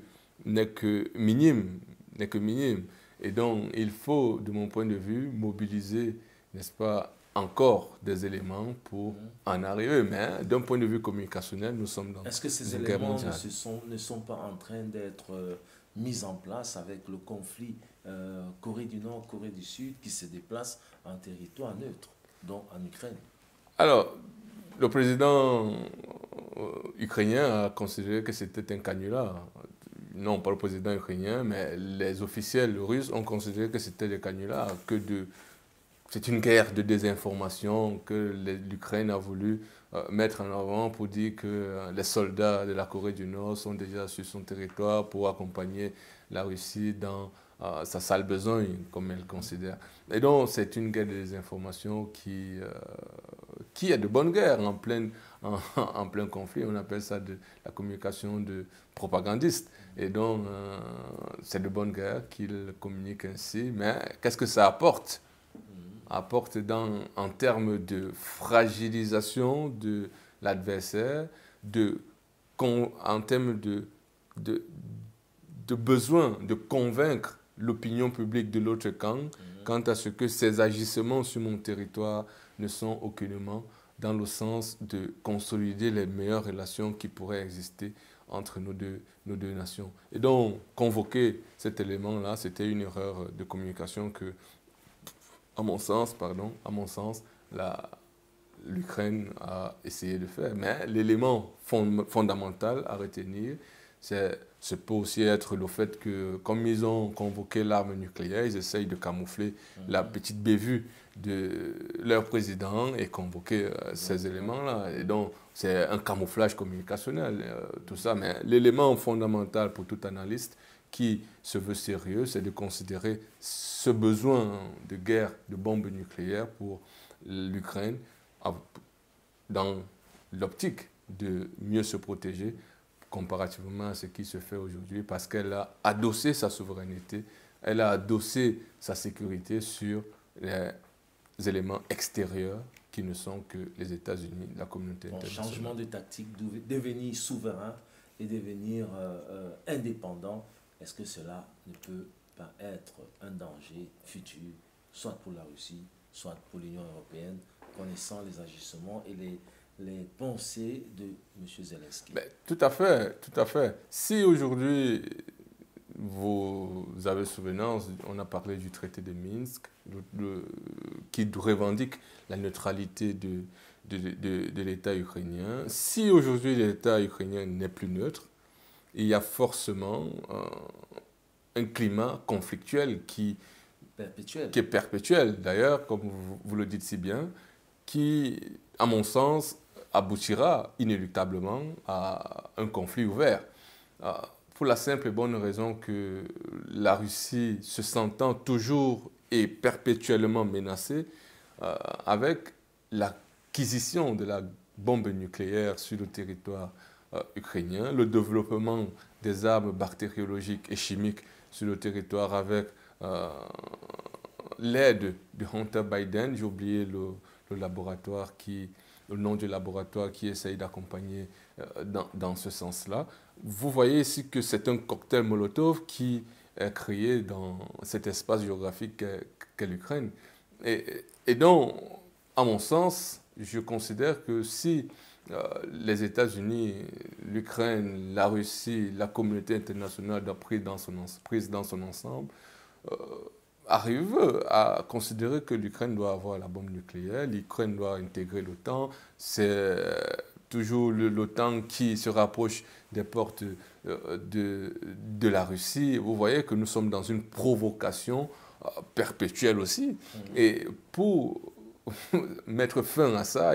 minime, n'est que minime. Et donc, il faut, de mon point de vue, mobiliser, n'est-ce pas, encore des éléments pour en arriver. Mais d'un point de vue communicationnel, nous sommes dans Est-ce que ces une guerre éléments mondiale. ne sont pas en train d'être mis en place avec le conflit Corée du Nord, Corée du Sud, qui se déplace en territoire neutre, donc en Ukraine? Alors, le président ukrainien a considéré que c'était un canular. Non, pas le président ukrainien, mais les officiels russes ont considéré que c'était des canulars, c'est une guerre de désinformation que l'Ukraine a voulu mettre en avant pour dire que les soldats de la Corée du Nord sont déjà sur son territoire pour accompagner la Russie dans sa sale besogne, comme elle considère. Et donc, c'est une guerre de désinformation qui est de bonne guerre en plein conflit. On appelle ça la communication de propagandiste. Et donc, c'est de bonne guerre qu'il communique ainsi. Mais qu'est-ce que ça apporte? Apporte en termes de fragilisation de l'adversaire, en termes de besoin de convaincre l'opinion publique de l'autre camp quant à ce que ces agissements sur mon territoire ne sont aucunement dans le sens de consolider les meilleures relations qui pourraient exister entre nos deux nations. Et donc, convoquer cet élément-là, c'était une erreur de communication que, à mon sens, l'Ukraine a essayé de faire. Mais l'élément fondamental à retenir, ce peut aussi être le fait que, comme ils ont convoqué l'arme nucléaire, ils essayent de camoufler la petite bévue de leur président et convoquer ces éléments-là. Et donc, c'est un camouflage communicationnel, tout ça. Mais l'élément fondamental pour tout analyste qui se veut sérieux, c'est de considérer ce besoin de guerre, de bombes nucléaires pour l'Ukraine dans l'optique de mieux se protéger comparativement à ce qui se fait aujourd'hui, parce qu'elle a adossé sa souveraineté, elle a adossé sa sécurité sur les éléments extérieurs qui ne sont que les États-Unis, la communauté internationale. Changement de tactique, devenir souverain et devenir indépendant, est-ce que cela ne peut pas être un danger futur, soit pour la Russie, soit pour l'Union européenne, connaissant les agissements et les pensées de M. Zelensky? Tout à fait, tout à fait. Si aujourd'hui, vous avez souvenance, on a parlé du traité de Minsk, qui revendique la neutralité de l'État ukrainien. Si aujourd'hui l'État ukrainien n'est plus neutre, il y a forcément un climat conflictuel qui est perpétuel, d'ailleurs, comme vous le dites si bien, qui, à mon sens, aboutira inéluctablement à un conflit ouvert. Pour la simple et bonne raison que la Russie, se sentant toujours et perpétuellement menacée, avec l'acquisition de la bombe nucléaire sur le territoire ukrainien, le développement des armes bactériologiques et chimiques sur le territoire avec l'aide de Hunter Biden, j'ai oublié le nom du laboratoire qui essaye d'accompagner dans ce sens-là. Vous voyez ici que c'est un cocktail Molotov qui est créé dans cet espace géographique qu'est l'Ukraine. Et donc, à mon sens, je considère que si les États-Unis, l'Ukraine, la Russie, la communauté internationale prise dans son ensemble, arrivent à considérer que l'Ukraine doit avoir la bombe nucléaire, l'Ukraine doit intégrer l'OTAN, c'est toujours l'OTAN qui se rapproche des portes de la Russie. Vous voyez que nous sommes dans une provocation perpétuelle aussi. Et pour mettre fin à ça,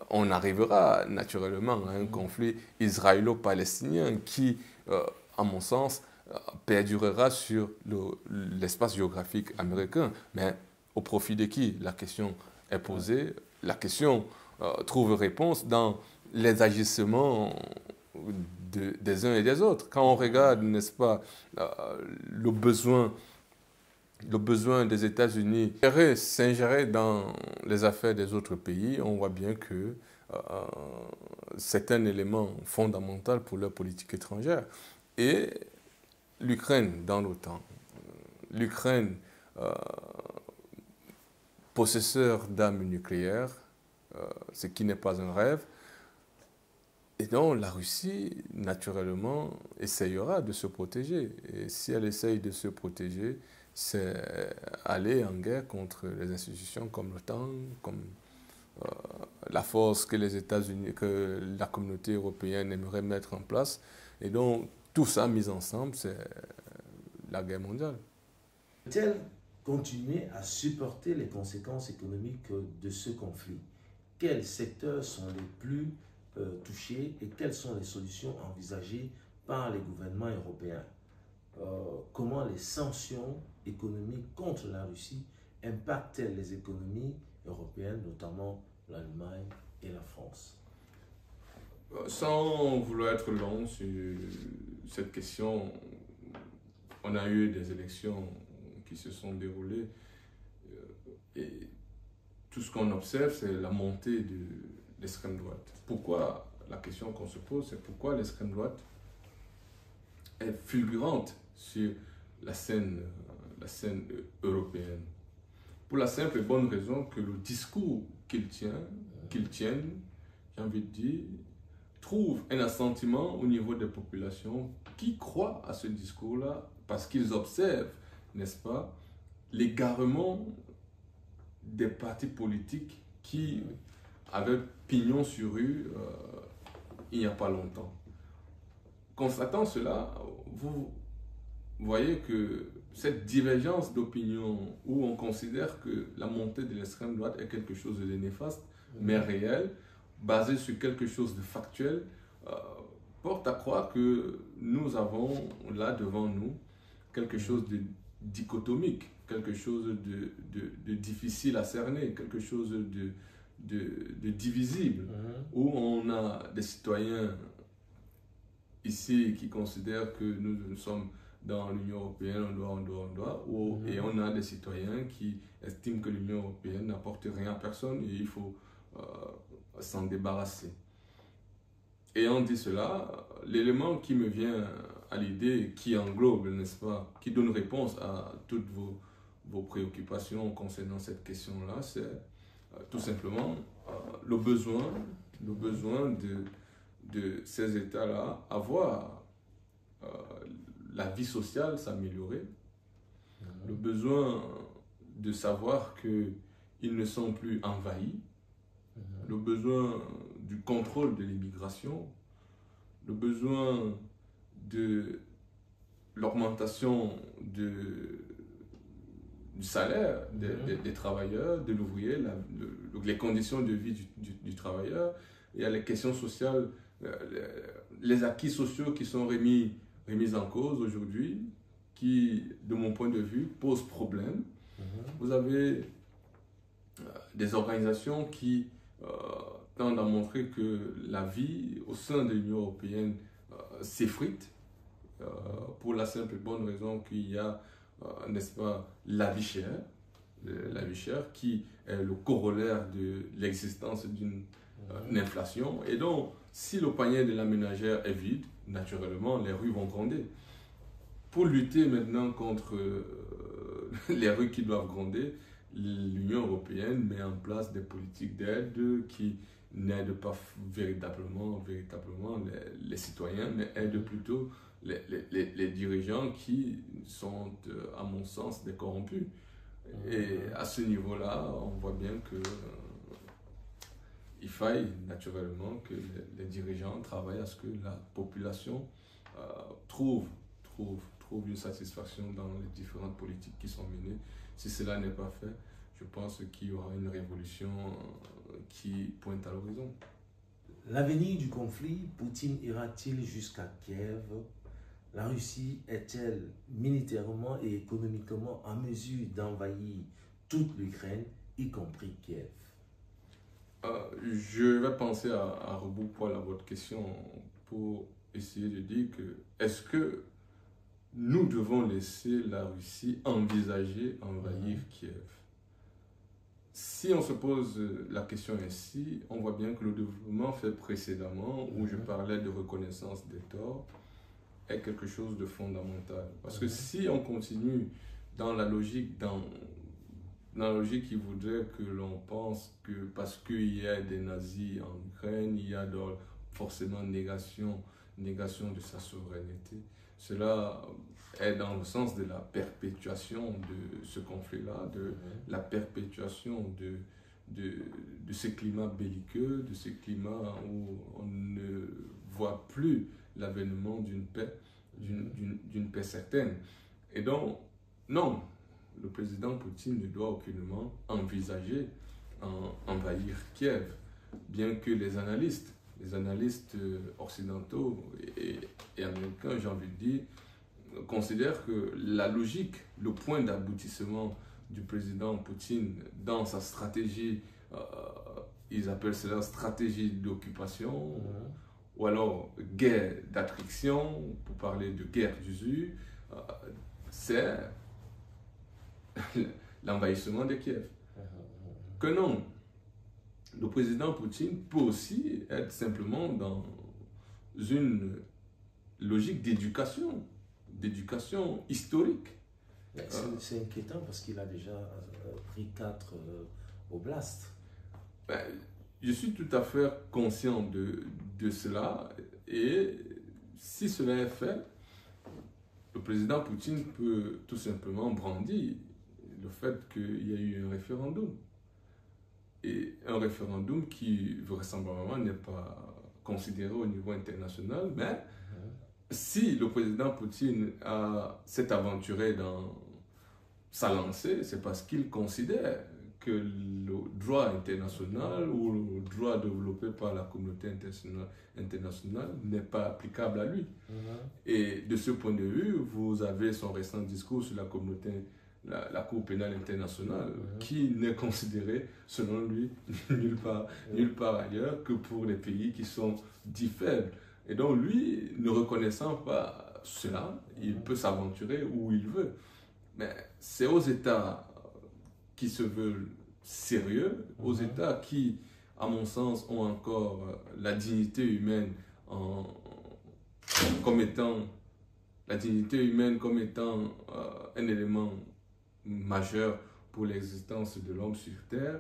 on arrivera naturellement à un conflit israélo-palestinien qui, à mon sens, perdurera sur l'espace géographique américain. Mais au profit de qui? La question est posée. La question trouve réponse dans les agissements des uns et des autres. Quand on regarde, n'est-ce pas, le besoin le besoin des États-Unis s'ingérer dans les affaires des autres pays, on voit bien que c'est un élément fondamental pour leur politique étrangère. Et l'Ukraine dans l'OTAN, l'Ukraine possesseur d'armes nucléaires, ce qui n'est pas un rêve. Et donc la Russie, naturellement, essayera de se protéger. Et si elle essaye de se protéger, c'est aller en guerre contre les institutions comme l'OTAN, comme la force que les États-Unis, que la communauté européenne aimerait mettre en place. Et donc, tout ça mis ensemble, c'est la guerre mondiale. Peut-elle continuer à supporter les conséquences économiques de ce conflit? Quels secteurs sont les plus touchés et quelles sont les solutions envisagées par les gouvernements européens? Comment les sanctions économiques contre la Russie impactent-elles les économies européennes, notamment l'Allemagne et la France? Sans vouloir être long sur cette question, on a eu des élections qui se sont déroulées et tout ce qu'on observe, c'est la montée de l'extrême droite. Pourquoi, la question qu'on se pose, c'est pourquoi l'extrême droite est fulgurante sur la scène européenne. Pour la simple et bonne raison que le discours qu'ils tiennent, j'ai envie de dire, trouve un assentiment au niveau des populations qui croient à ce discours-là parce qu'ils observent, n'est-ce pas, l'égarement des partis politiques qui avaient pignon sur rue il n'y a pas longtemps. Constatant cela, vous voyez que cette divergence d'opinion où on considère que la montée de l'extrême droite est quelque chose de néfaste, mais réel, basé sur quelque chose de factuel, porte à croire que nous avons là devant nous quelque chose de dichotomique, quelque chose de difficile à cerner, quelque chose de divisible, où on a des citoyens ici qui considèrent que nous sommes dans l'Union européenne, on doit, et on a des citoyens qui estiment que l'Union européenne n'apporte rien à personne et il faut s'en débarrasser. Ayant dit cela, l'élément qui me vient à l'idée, qui englobe, n'est-ce pas, qui donne réponse à toutes vos préoccupations concernant cette question-là, c'est tout simplement le besoin de ces États-là avoir la vie sociale s'améliorer, le besoin de savoir qu'ils ne sont plus envahis, le besoin du contrôle de l'immigration, le besoin de l'augmentation du salaire des travailleurs, de l'ouvrier, les conditions de vie du travailleur. Il y a les questions sociales, les acquis sociaux qui sont remis en cause aujourd'hui, qui, de mon point de vue, posent problème. Vous avez des organisations qui tendent à montrer que la vie au sein de l'Union européenne s'effrite pour la simple et bonne raison qu'il y a, n'est-ce pas, la vie chère qui est le corollaire de l'existence d'une inflation. Et donc, si le panier de la ménagère est vide, naturellement, les rues vont gronder. Pour lutter maintenant contre les rues qui doivent gronder, l'Union européenne met en place des politiques d'aide qui n'aident pas véritablement les citoyens, mais aident plutôt les dirigeants qui sont, à mon sens, des corrompus. Et à ce niveau-là, on voit bien que il faille naturellement que les dirigeants travaillent à ce que la population trouve une satisfaction dans les différentes politiques qui sont menées. Si cela n'est pas fait, je pense qu'il y aura une révolution qui pointe à l'horizon. L'avenir du conflit, Poutine ira-t-il jusqu'à Kiev? La Russie est-elle militairement et économiquement en mesure d'envahir toute l'Ukraine, y compris Kiev? Je vais penser à rebours poil à votre question pour essayer de dire que est-ce que nous devons laisser la Russie envisager envahir Kiev. Si on se pose la question ainsi, on voit bien que le développement fait précédemment, où je parlais de reconnaissance des torts, est quelque chose de fondamental. Parce que si on continue dans la logique qui voudrait que l'on pense que parce qu'il y a des nazis en Ukraine, il y a donc forcément négation de sa souveraineté, cela est dans le sens de la perpétuation de ce conflit-là, de la perpétuation de ce climat belliqueux, de ce climat où on ne voit plus l'avènement d'une paix certaine. Et donc, non, le président Poutine ne doit aucunement envisager envahir Kiev, bien que les analystes occidentaux et américains, j'ai envie de dire, considèrent que la logique, le point d'aboutissement du président Poutine dans sa stratégie, ils appellent cela stratégie d'occupation, ou alors guerre d'attrition, pour parler de guerre d'usure, c'est l'envahissement de Kiev. Que non, le président Poutine peut aussi être simplement dans une logique d'éducation historique. C'est inquiétant parce qu'il a déjà pris 4 oblasts. Je suis tout à fait conscient de cela, et si cela est fait, le président Poutine peut tout simplement brandir le fait qu'il y a eu un référendum. Et un référendum qui vraisemblablement n'est pas considéré au niveau international, mais si le président Poutine s'est aventuré dans sa lancée, c'est parce qu'il considère que le droit international ou le droit développé par la communauté internationale n'est pas applicable à lui. Et de ce point de vue, vous avez son récent discours sur la Cour pénale internationale, qui n'est considérée, selon lui, nulle part ailleurs que pour les pays qui sont dits faibles. Et donc, lui, ne reconnaissant pas cela, il peut s'aventurer où il veut. Mais c'est aux États qui se veulent sérieux, aux États qui, à mon sens, ont encore la dignité humaine comme étant un élément majeur pour l'existence de l'homme sur Terre.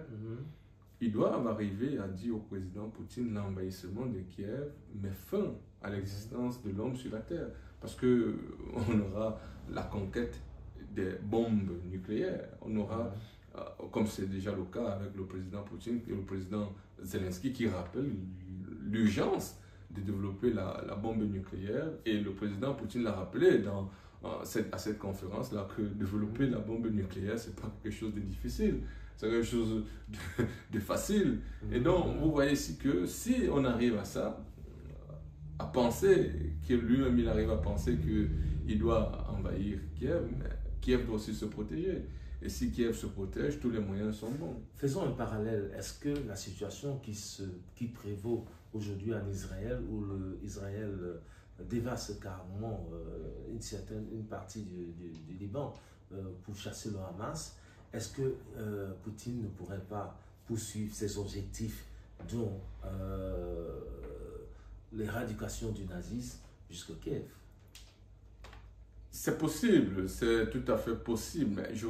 Ils doivent arriver à dire au président Poutine l'envahissement de Kiev met fin à l'existence de l'homme sur la Terre. Parce qu'on aura la conquête des bombes nucléaires. On aura, comme c'est déjà le cas avec le président Poutine et le président Zelensky, qui rappelle l'urgence de développer la bombe nucléaire. Et le président Poutine l'a rappelé à cette conférence-là, que développer la bombe nucléaire, c'est pas quelque chose de difficile. C'est quelque chose de facile. Et donc, vous voyez ici que si on arrive à ça, à penser que lui-même, il arrive à penser qu'il doit envahir Kiev, mais Kiev doit aussi se protéger. Et si Kiev se protège, tous les moyens sont bons. Faisons un parallèle. Est-ce que la situation qui prévaut aujourd'hui en Israël, où Israël dévaste carrément une partie du Liban pour chasser le Hamas, est-ce que Poutine ne pourrait pas poursuivre ses objectifs, dont l'éradication du nazisme jusqu'au Kiev? C'est possible, c'est tout à fait possible, mais je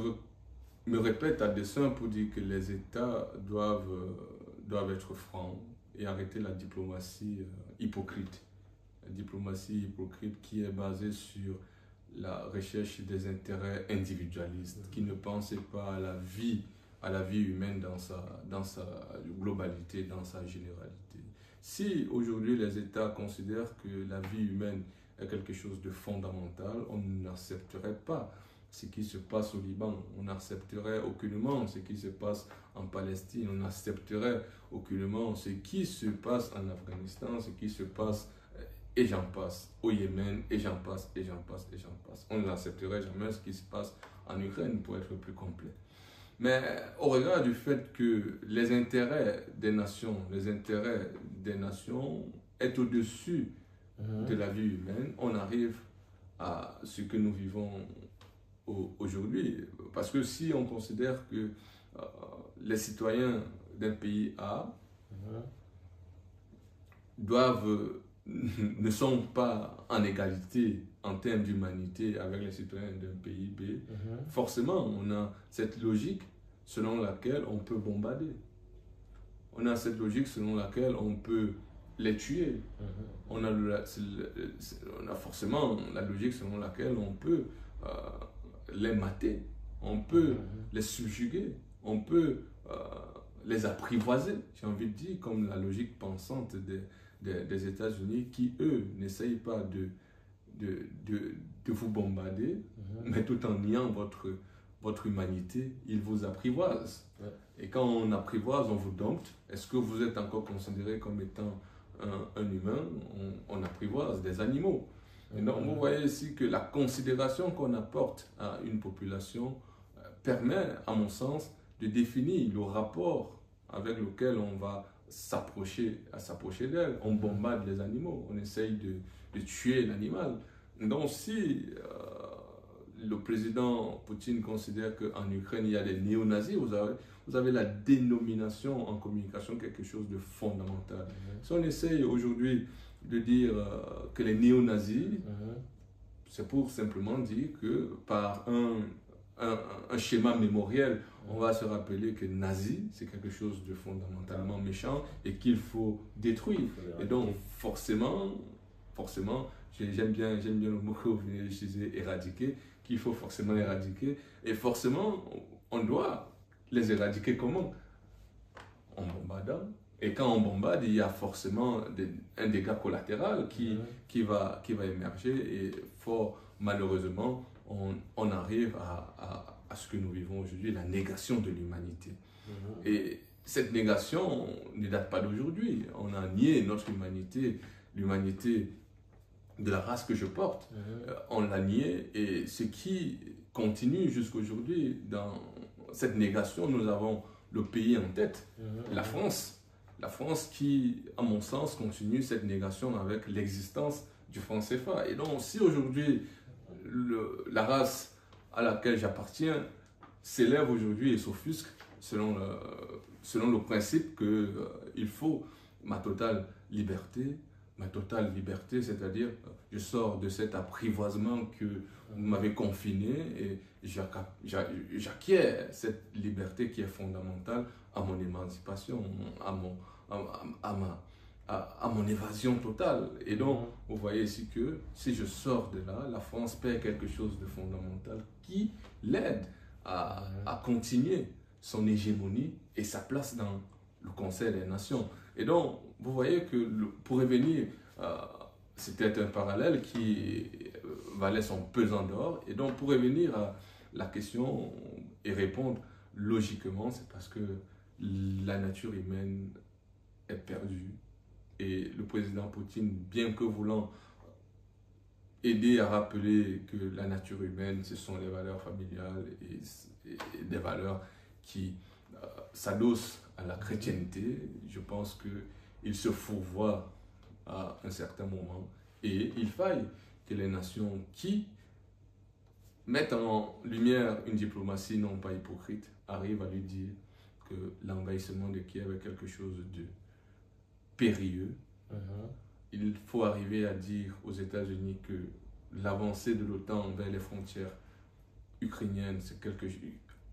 me répète à dessein pour dire que les États doivent être francs et arrêter la diplomatie hypocrite. La diplomatie hypocrite qui est basée sur la recherche des intérêts individualistes, qui ne pensent pas à la vie humaine dans sa globalité, dans sa généralité. Si aujourd'hui les États considèrent que la vie humaine est quelque chose de fondamental, on n'accepterait pas ce qui se passe au Liban, on n'accepterait aucunement ce qui se passe en Palestine, on n'accepterait aucunement ce qui se passe en Afghanistan, ce qui se passe, et j'en passe, au Yémen, et j'en passe, et j'en passe, et j'en passe. On n'accepterait jamais ce qui se passe en Ukraine, pour être plus complet. Mais au regard du fait que les intérêts des nations est au-dessus de la vie humaine, on arrive à ce que nous vivons aujourd'hui. Parce que si on considère que les citoyens d'un pays A ne sont pas en égalité en termes d'humanité avec les citoyens d'un pays B, forcément, on a cette logique selon laquelle on peut bombarder. On a cette logique selon laquelle on peut les tuer. On a forcément la logique selon laquelle on peut les mater, on peut les subjuguer, on peut les apprivoiser, j'ai envie de dire, comme la logique pensante des États-Unis qui, eux, n'essayent pas de vous bombarder, mais tout en niant votre humanité, ils vous apprivoisent. Ouais. Et quand on apprivoise, on vous dompte. Est-ce que vous êtes encore considéré comme étant un humain? On apprivoise des animaux. Et donc, vous voyez ici que la considération qu'on apporte à une population permet, à mon sens, de définir le rapport avec lequel on va s'approcher d'elle. On bombarde les animaux, on essaye de tuer l'animal. Donc, si le président Poutine considère qu'en Ukraine, il y a des néo-nazis, vous avez la dénomination en communication quelque chose de fondamental. Si on essaye aujourd'hui de dire que les néo-nazis, c'est pour simplement dire que par un schéma mémoriel, on va se rappeler que nazi, c'est quelque chose de fondamentalement méchant et qu'il faut détruire. Et donc, forcément, j'aime bien le mot que vous venez d'utiliser, éradiquer, qu'il faut forcément éradiquer. Et forcément, on doit les éradiquer comment? En bombardant. Et quand on bombarde, il y a forcément un dégât collatéral qui va émerger. Et fort malheureusement, on arrive à ce que nous vivons aujourd'hui, la négation de l'humanité. Et cette négation ne date pas d'aujourd'hui. On a nié notre humanité, l'humanité de la race que je porte. On l'a nié, et ce qui continue jusqu'aujourd'hui dans cette négation, nous avons le pays en tête, la France. La France qui, à mon sens, continue cette négation avec l'existence du franc CFA. Et donc, si aujourd'hui, la race à laquelle j'appartiens s'élève aujourd'hui et s'offusque selon le principe qu'il faut ma totale liberté, c'est-à-dire je sors de cet apprivoisement que vous m'avez confiné et j'acquiers cette liberté qui est fondamentale à mon émancipation, à mon évasion totale. Et donc, vous voyez ici que si je sors de là, la France perd quelque chose de fondamental qui l'aide à continuer son hégémonie et sa place dans le Conseil des Nations. Et donc, vous voyez que pour revenir, c'était un parallèle qui valait son pesant d'or. Et donc, pour revenir à la question et répondre logiquement, c'est parce que la nature humaine est perdue. Et le président Poutine, bien que voulant aider à rappeler que la nature humaine, ce sont les valeurs familiales et des valeurs qui s'adossent à la chrétienté, je pense qu'il se fourvoie à un certain moment et il faille que les nations qui mettent en lumière une diplomatie non pas hypocrite arrivent à lui dire que l'envahissement de Kiev est quelque chose de périlleux. Il faut arriver à dire aux États-Unis que l'avancée de l'OTAN vers les frontières ukrainiennes,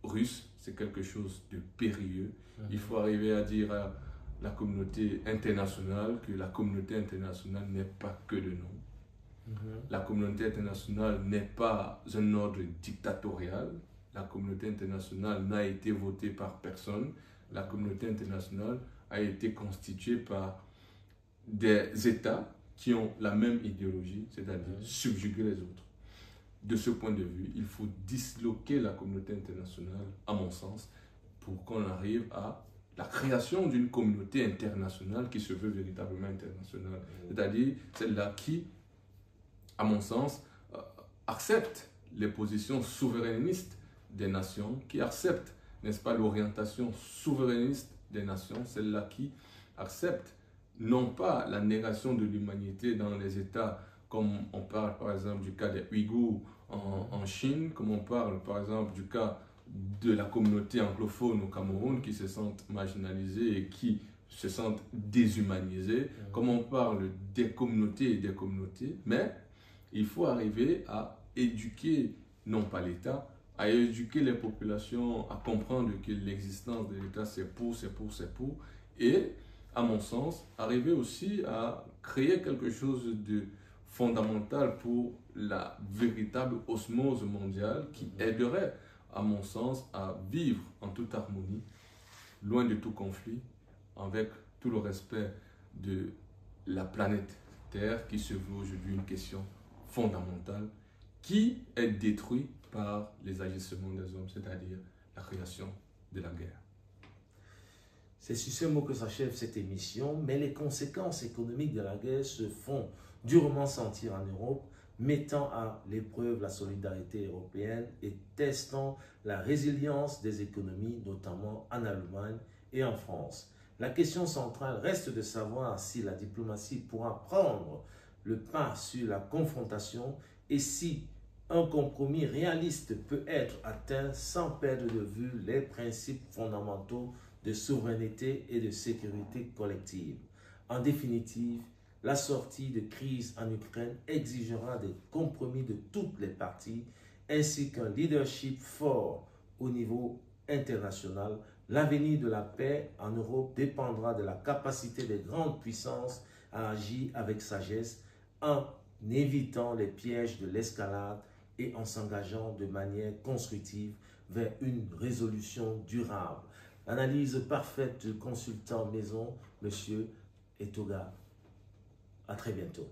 russes, c'est quelque chose de périlleux. Il faut arriver à dire à la communauté internationale que la communauté internationale n'est pas que de nous. La communauté internationale n'est pas un ordre dictatorial. La communauté internationale n'a été votée par personne. La communauté internationale a été constituée par des États qui ont la même idéologie, c'est-à-dire subjuguer les autres. De ce point de vue, il faut disloquer la communauté internationale, à mon sens, pour qu'on arrive à la création d'une communauté internationale qui se veut véritablement internationale. C'est-à-dire celle-là qui, à mon sens, accepte les positions souverainistes des nations, qui accepte, n'est-ce pas, l'orientation souverainiste des nations, celle-là qui accepte non pas la négation de l'humanité dans les États comme on parle par exemple du cas des Ouïghours en Chine, comme on parle par exemple du cas de la communauté anglophone au Cameroun qui se sentent marginalisés et qui se sentent déshumanisés, comme on parle des communautés et des communautés, mais il faut arriver à éduquer, non pas l'État, à éduquer les populations à comprendre que l'existence de l'État c'est pour, et à mon sens, arriver aussi à créer quelque chose de fondamental pour la véritable osmose mondiale qui aiderait, à mon sens, à vivre en toute harmonie, loin de tout conflit, avec tout le respect de la planète Terre qui se veut aujourd'hui une question fondamentale qui est détruite par les agissements des hommes, c'est-à-dire la création de la guerre. C'est sur ce mot que s'achève cette émission, mais les conséquences économiques de la guerre se font durement sentir en Europe, mettant à l'épreuve la solidarité européenne et testant la résilience des économies, notamment en Allemagne et en France. La question centrale reste de savoir si la diplomatie pourra prendre le pas sur la confrontation et si un compromis réaliste peut être atteint sans perdre de vue les principes fondamentaux de souveraineté et de sécurité collective. En définitive, la sortie de crise en Ukraine exigera des compromis de toutes les parties ainsi qu'un leadership fort au niveau international. L'avenir de la paix en Europe dépendra de la capacité des grandes puissances à agir avec sagesse en évitant les pièges de l'escalade et en s'engageant de manière constructive vers une résolution durable. Analyse parfaite du consultant maison, M. Etoga. À très bientôt.